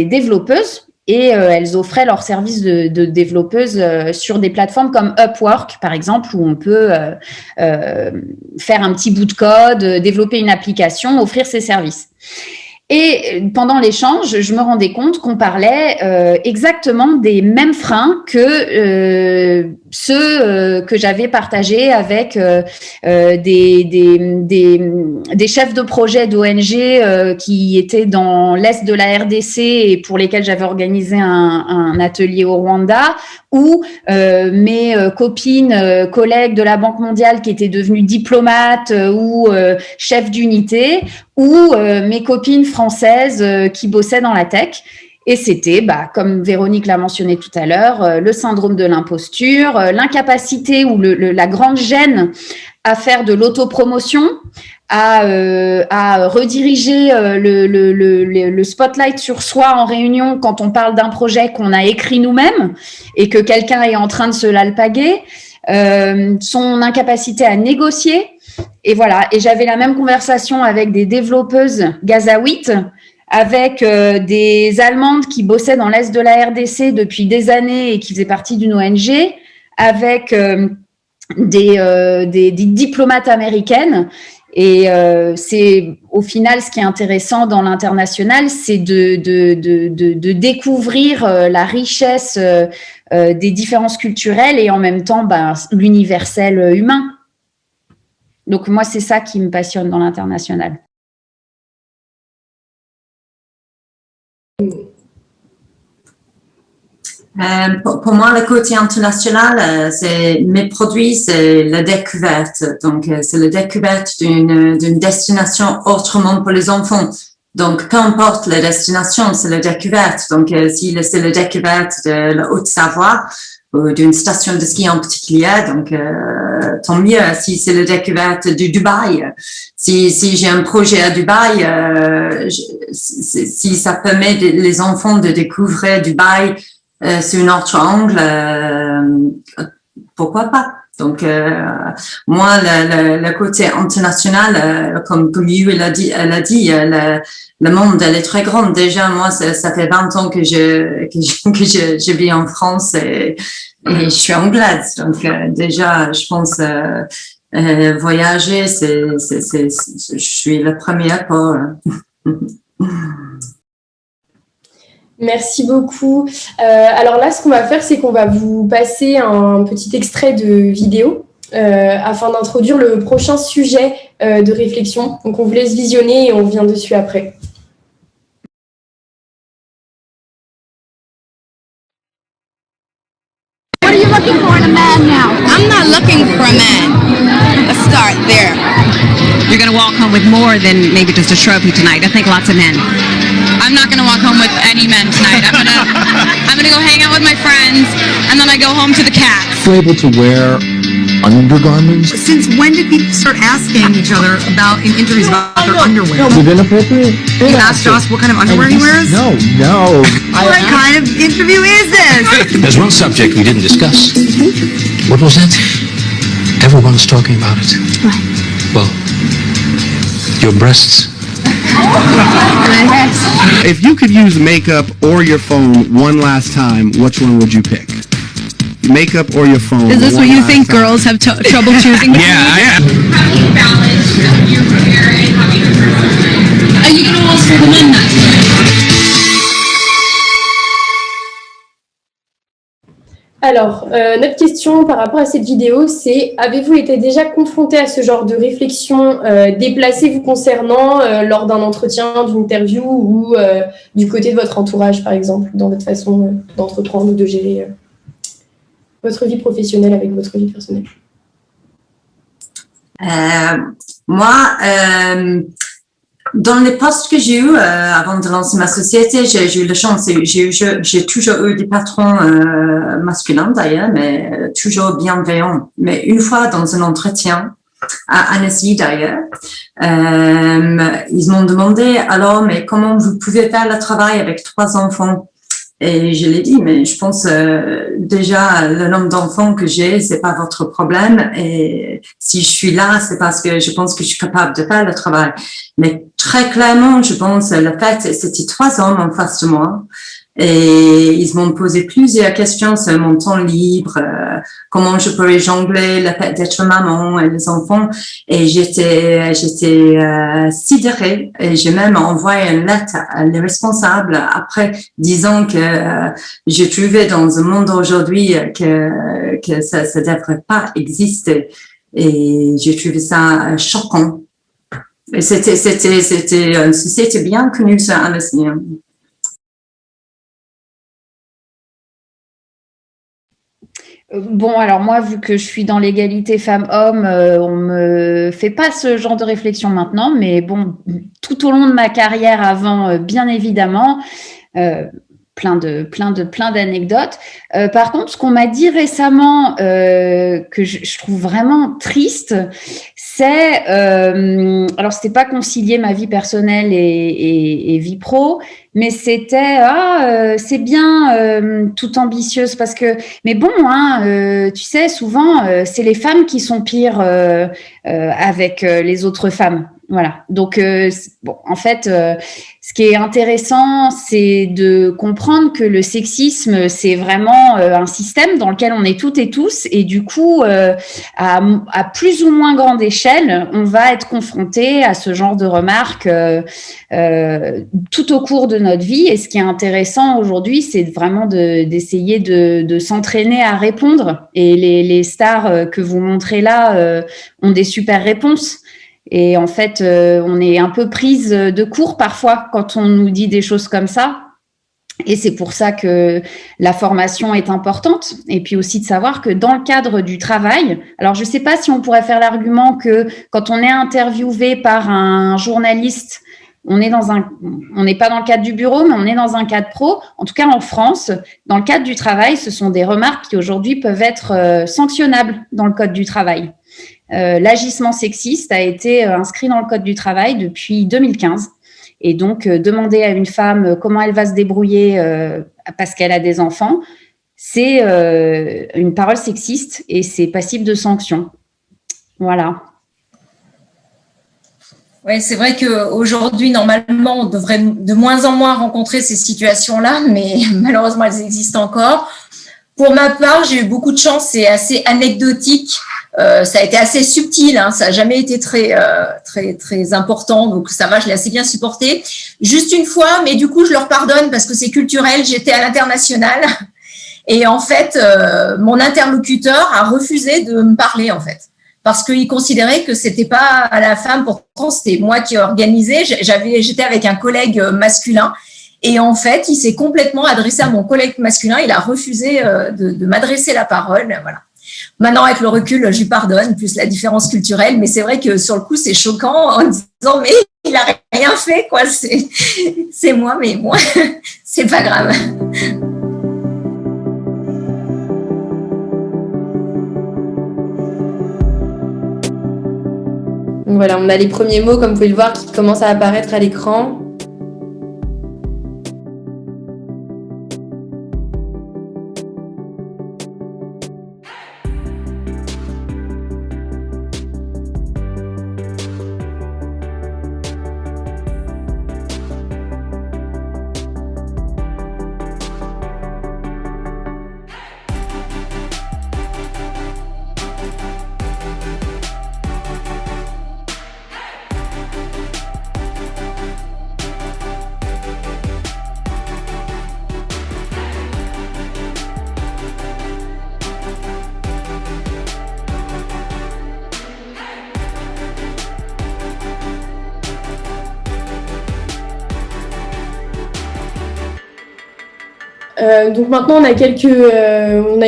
développeuses. Et elles offraient leurs services de développeuses sur des plateformes comme Upwork, par exemple, où on peut faire un petit bout de code, développer une application, offrir ses services. Et pendant l'échange, je me rendais compte qu'on parlait exactement des mêmes freins que ceux que j'avais partagés avec des chefs de projet d'ONG qui étaient dans l'est de la RDC et pour lesquels j'avais organisé un atelier au Rwanda, ou mes copines, collègues de la Banque mondiale qui étaient devenues diplomates ou chefs d'unité, ou mes copines françaises qui bossaient dans la tech. Et c'était, comme Véronique l'a mentionné tout à l'heure, le syndrome de l'imposture, l'incapacité ou la grande gêne à faire de l'autopromotion, à rediriger le spotlight sur soi en réunion quand on parle d'un projet qu'on a écrit nous-mêmes et que quelqu'un est en train de se l'alpaguer, son incapacité à négocier Et voilà. Et j'avais la même conversation avec des développeuses gazaouites, avec des Allemandes qui bossaient dans l'Est de la RDC depuis des années et qui faisaient partie d'une ONG, avec des diplomates américaines. Et c'est au final ce qui est intéressant dans l'international, c'est de découvrir la richesse des différences culturelles et en même temps l'universel humain. Donc moi, c'est ça qui me passionne dans l'international. Pour moi, le côté international, c'est mes produits, c'est la découverte. Donc, c'est la découverte d'une destination autrement pour les enfants. Donc, peu importe la destination, c'est la découverte. Donc, si c'est la découverte de la Haute-Savoie ou d'une station de ski en particulier, donc tant mieux. Si c'est la découverte du Dubaï, si j'ai un projet à Dubaï, si ça permet les enfants de découvrir Dubaï sur un autre angle, pourquoi pas? Donc moi, le côté international, comme Yu elle a dit, le monde elle est très grand. Déjà, moi, ça fait 20 ans que je vis en France et je suis anglaise. Donc déjà, je pense voyager, je suis la première pour. Merci beaucoup. Alors là, ce qu'on va faire, c'est qu'on va vous passer un petit extrait de vidéo afin d'introduire le prochain sujet de réflexion. Donc, on vous laisse visionner et on revient dessus après. What are you looking for in a man now? I'm not looking for a man. Let's start there. You're going to walk home with more than maybe just a trophy tonight. I think lots of men. I'm not going to walk home with any men tonight. I'm gonna go hang out with my friends, and then I go home to the cats. You're able to wear undergarments? Since when did people start asking each other in interviews about their underwear? Is it inappropriate? You asked Josh what kind of underwear he wears? No. What kind of interview is this? There's one subject we didn't discuss. What was that? Everyone's talking about it. What? Well, your breasts. If you could use makeup or your phone one last time, which one would you pick? Makeup or your phone? Is this what you think girls have trouble choosing between? Yeah. How do you balance your career and having a personal? Are you going to ask for the men next? Alors, notre question par rapport à cette vidéo, c'est: avez-vous été déjà confronté à ce genre de réflexion déplacée vous concernant lors d'un entretien, d'une interview ou du côté de votre entourage, par exemple, dans votre façon d'entreprendre ou de gérer votre vie professionnelle avec votre vie personnelle? Moi, dans les postes que j'ai eus avant de lancer ma société, j'ai eu la chance, j'ai toujours eu des patrons masculins d'ailleurs, mais toujours bienveillants. Mais une fois dans un entretien, à Annecy d'ailleurs, ils m'ont demandé: alors, mais comment vous pouvez faire le travail avec 3 enfants? Et je l'ai dit, mais je pense déjà le nombre d'enfants que j'ai, c'est pas votre problème. Et si je suis là, c'est parce que je pense que je suis capable de faire le travail. Mais très clairement, je pense le fait, c'était 3 hommes en face de moi. Et ils m'ont posé plusieurs questions sur mon temps libre, comment je pourrais jongler le fait d'être maman et les enfants. Et j'étais sidérée. Et j'ai même envoyé une lettre à les responsables après, disant que je trouvais dans un monde aujourd'hui que ça devrait pas exister. Et j'ai trouvé ça choquant. Et c'était bien connu sur Annecy. Bon, alors moi, vu que je suis dans l'égalité femmes-hommes, on me fait pas ce genre de réflexion maintenant, mais bon, tout au long de ma carrière avant, bien évidemment, plein d'anecdotes. Par contre, ce qu'on m'a dit récemment que je trouve vraiment triste, c'est alors c'était pas concilier ma vie personnelle et vie pro, mais c'était c'est bien toute ambitieuse parce que mais bon tu sais souvent c'est les femmes qui sont pires avec les autres femmes. Voilà. Donc, bon, en fait, ce qui est intéressant, c'est de comprendre que le sexisme, c'est vraiment un système dans lequel on est toutes et tous, et du coup, à plus ou moins grande échelle, on va être confronté à ce genre de remarques tout au cours de notre vie. Et ce qui est intéressant aujourd'hui, c'est vraiment d'essayer de s'entraîner à répondre. Et les stars que vous montrez là ont des super réponses. Et en fait, on est un peu prise de court parfois quand on nous dit des choses comme ça. Et c'est pour ça que la formation est importante. Et puis aussi de savoir que dans le cadre du travail, alors je ne sais pas si on pourrait faire l'argument que quand on est interviewé par un journaliste, on n'est pas dans le cadre du bureau, mais on est dans un cadre pro. En tout cas, en France, dans le cadre du travail, ce sont des remarques qui aujourd'hui peuvent être sanctionnables dans le code du travail. L'agissement sexiste a été inscrit dans le code du travail depuis 2015. Et donc, demander à une femme comment elle va se débrouiller parce qu'elle a des enfants, c'est une parole sexiste et c'est passible de sanction. Voilà. Oui, c'est vrai qu'aujourd'hui, normalement, on devrait de moins en moins rencontrer ces situations-là, mais malheureusement, elles existent encore. Pour ma part, j'ai eu beaucoup de chance, c'est assez anecdotique. Ça a été assez subtil, hein, ça n'a jamais été très important, donc ça va, je l'ai assez bien supporté. Juste une fois, mais du coup, je leur pardonne parce que c'est culturel, j'étais à l'international et en fait, mon interlocuteur a refusé de me parler en fait. Parce qu'il considérait que c'était pas à la femme, pourtant c'était moi qui organisais, j'étais avec un collègue masculin. Et en fait, il s'est complètement adressé à mon collègue masculin. Il a refusé de m'adresser la parole. Voilà. Maintenant, avec le recul, je lui pardonne, plus la différence culturelle. Mais c'est vrai que sur le coup, c'est choquant en disant mais il a rien fait, quoi. C'est moi, mais moi, c'est pas grave. Voilà, on a les premiers mots, comme vous pouvez le voir, qui commencent à apparaître à l'écran. Donc maintenant, on a eu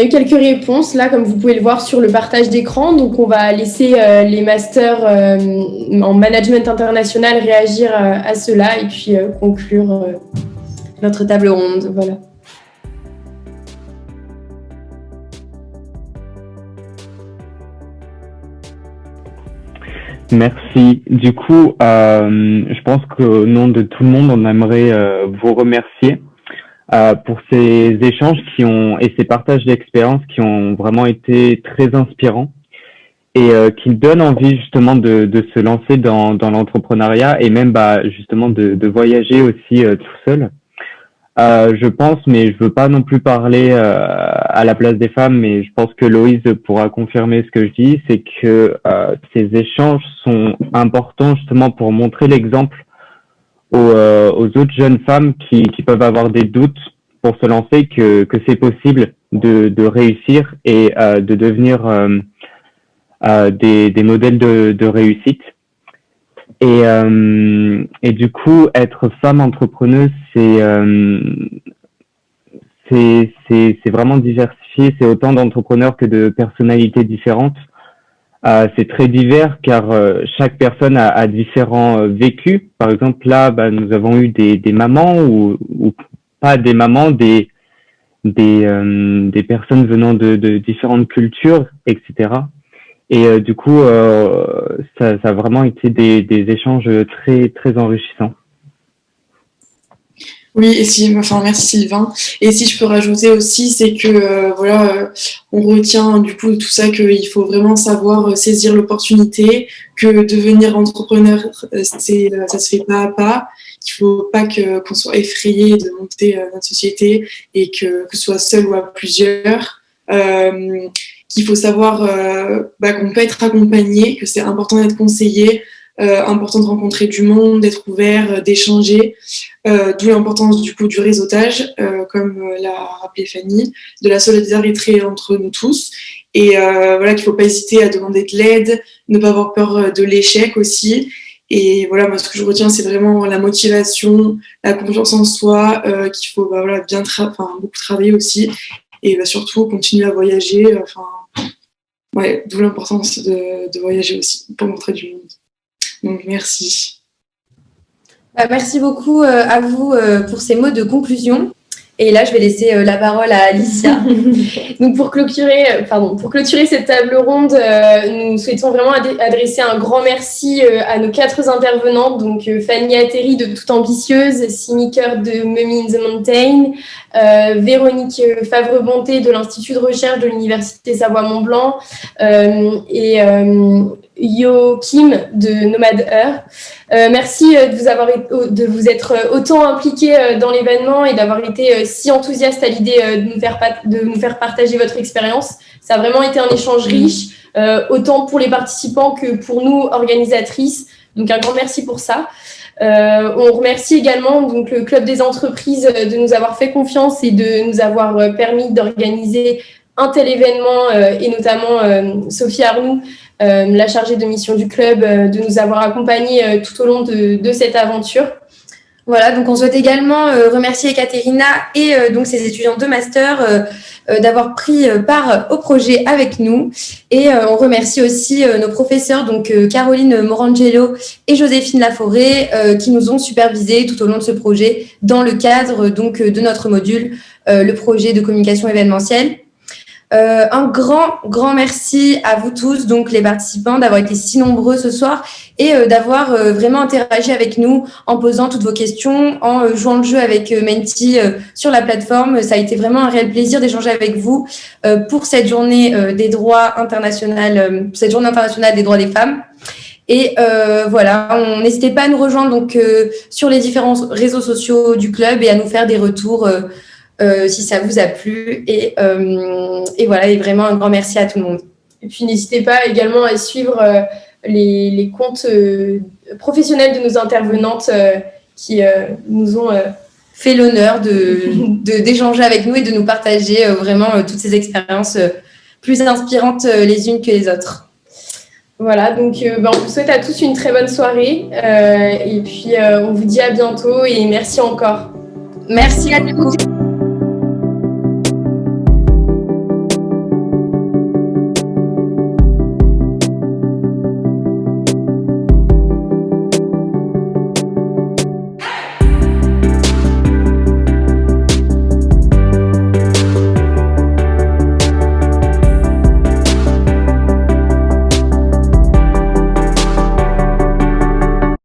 quelques réponses là, comme vous pouvez le voir sur le partage d'écran. Donc on va laisser les masters en management international réagir à cela et puis conclure notre table ronde. Voilà. Merci. Du coup, je pense qu'au nom de tout le monde, on aimerait vous remercier pour ces échanges et ces partages d'expériences qui ont vraiment été très inspirants et qui donnent envie justement de se lancer dans l'entrepreneuriat et même justement de voyager aussi tout seul. Je pense, mais je veux pas non plus parler à la place des femmes, mais je pense que Loïse pourra confirmer ce que je dis, c'est que ces échanges sont importants justement pour montrer l'exemple aux autres jeunes femmes qui peuvent avoir des doutes pour se lancer que c'est possible de réussir et de devenir des modèles de réussite. Et du coup, être femme entrepreneuse, c'est vraiment diversifié. C'est autant d'entrepreneurs que de personnalités différentes. C'est très divers car chaque personne a différents vécus. Par exemple, là, nous avons eu des mamans ou pas des mamans, des personnes venant de différentes cultures, etc. Et du coup, ça a vraiment été des échanges très très enrichissants. Oui, et merci Sylvain. Et si je peux rajouter aussi, c'est que on retient du coup de tout ça qu'il faut vraiment savoir saisir l'opportunité, que devenir entrepreneur, ça se fait pas à pas. Il faut pas qu'on soit effrayé de monter notre société et que ce soit seul ou à plusieurs. Qu'il faut savoir qu'on peut être accompagné, que c'est important d'être conseillé. Important de rencontrer du monde, d'être ouvert, d'échanger, d'où l'importance du coup du réseautage, comme l'a rappelé Fanny, de la solidarité entre nous tous, et qu'il faut pas hésiter à demander de l'aide, ne pas avoir peur de l'échec aussi. Et voilà, moi ce que je retiens, c'est vraiment la motivation, la confiance en soi, qu'il faut beaucoup travailler aussi, et surtout continuer à voyager. D'où l'importance de voyager aussi pour montrer du monde. Donc, merci. Merci beaucoup à vous pour ces mots de conclusion. Et là, je vais laisser la parole à Alicia. Donc, pour clôturer cette table ronde, nous souhaitons vraiment adresser un grand merci à nos 4 intervenantes. Donc, Fanny Atteri de Toute Ambitieuse, Simiker de Mummy in the Mountain, Véronique Favre-Bonté de l'Institut de recherche de l'Université Savoie-Mont-Blanc et Yo Kim de Nomad Heure. Merci de vous être autant impliqués dans l'événement et d'avoir été si enthousiaste à l'idée de nous faire partager votre expérience. Ça a vraiment été un échange riche, autant pour les participants que pour nous, organisatrices. Donc un grand merci pour ça. On remercie également donc, le Club des entreprises de nous avoir fait confiance et de nous avoir permis d'organiser un tel événement et notamment Sophie Arnoux, la chargée de mission du club, de nous avoir accompagnés tout au long de cette aventure. Voilà, donc on souhaite également remercier Ekaterina et donc ses étudiants de master d'avoir pris part au projet avec nous. Et on remercie aussi nos professeurs, donc Caroline Morangelo et Joséphine Laforêt, qui nous ont supervisés tout au long de ce projet dans le cadre donc de notre module, le projet de communication événementielle. Un grand merci à vous tous, donc les participants, d'avoir été si nombreux ce soir et d'avoir vraiment interagi avec nous en posant toutes vos questions, en jouant le jeu avec Menti sur la plateforme. Ça a été vraiment un réel plaisir d'échanger avec vous pour cette journée des droits internationaux, cette journée internationale des droits des femmes. Et n'hésitez pas à nous rejoindre donc sur les différents réseaux sociaux du club et à nous faire des retours. Si ça vous a plu et vraiment un grand merci à tout le monde. Et puis n'hésitez pas également à suivre les comptes professionnels de nos intervenantes qui nous ont fait l'honneur d'échanger avec nous et de nous partager vraiment toutes ces expériences plus inspirantes les unes que les autres. Voilà, donc on vous souhaite à tous une très bonne soirée et puis on vous dit à bientôt et merci encore. Merci à tous.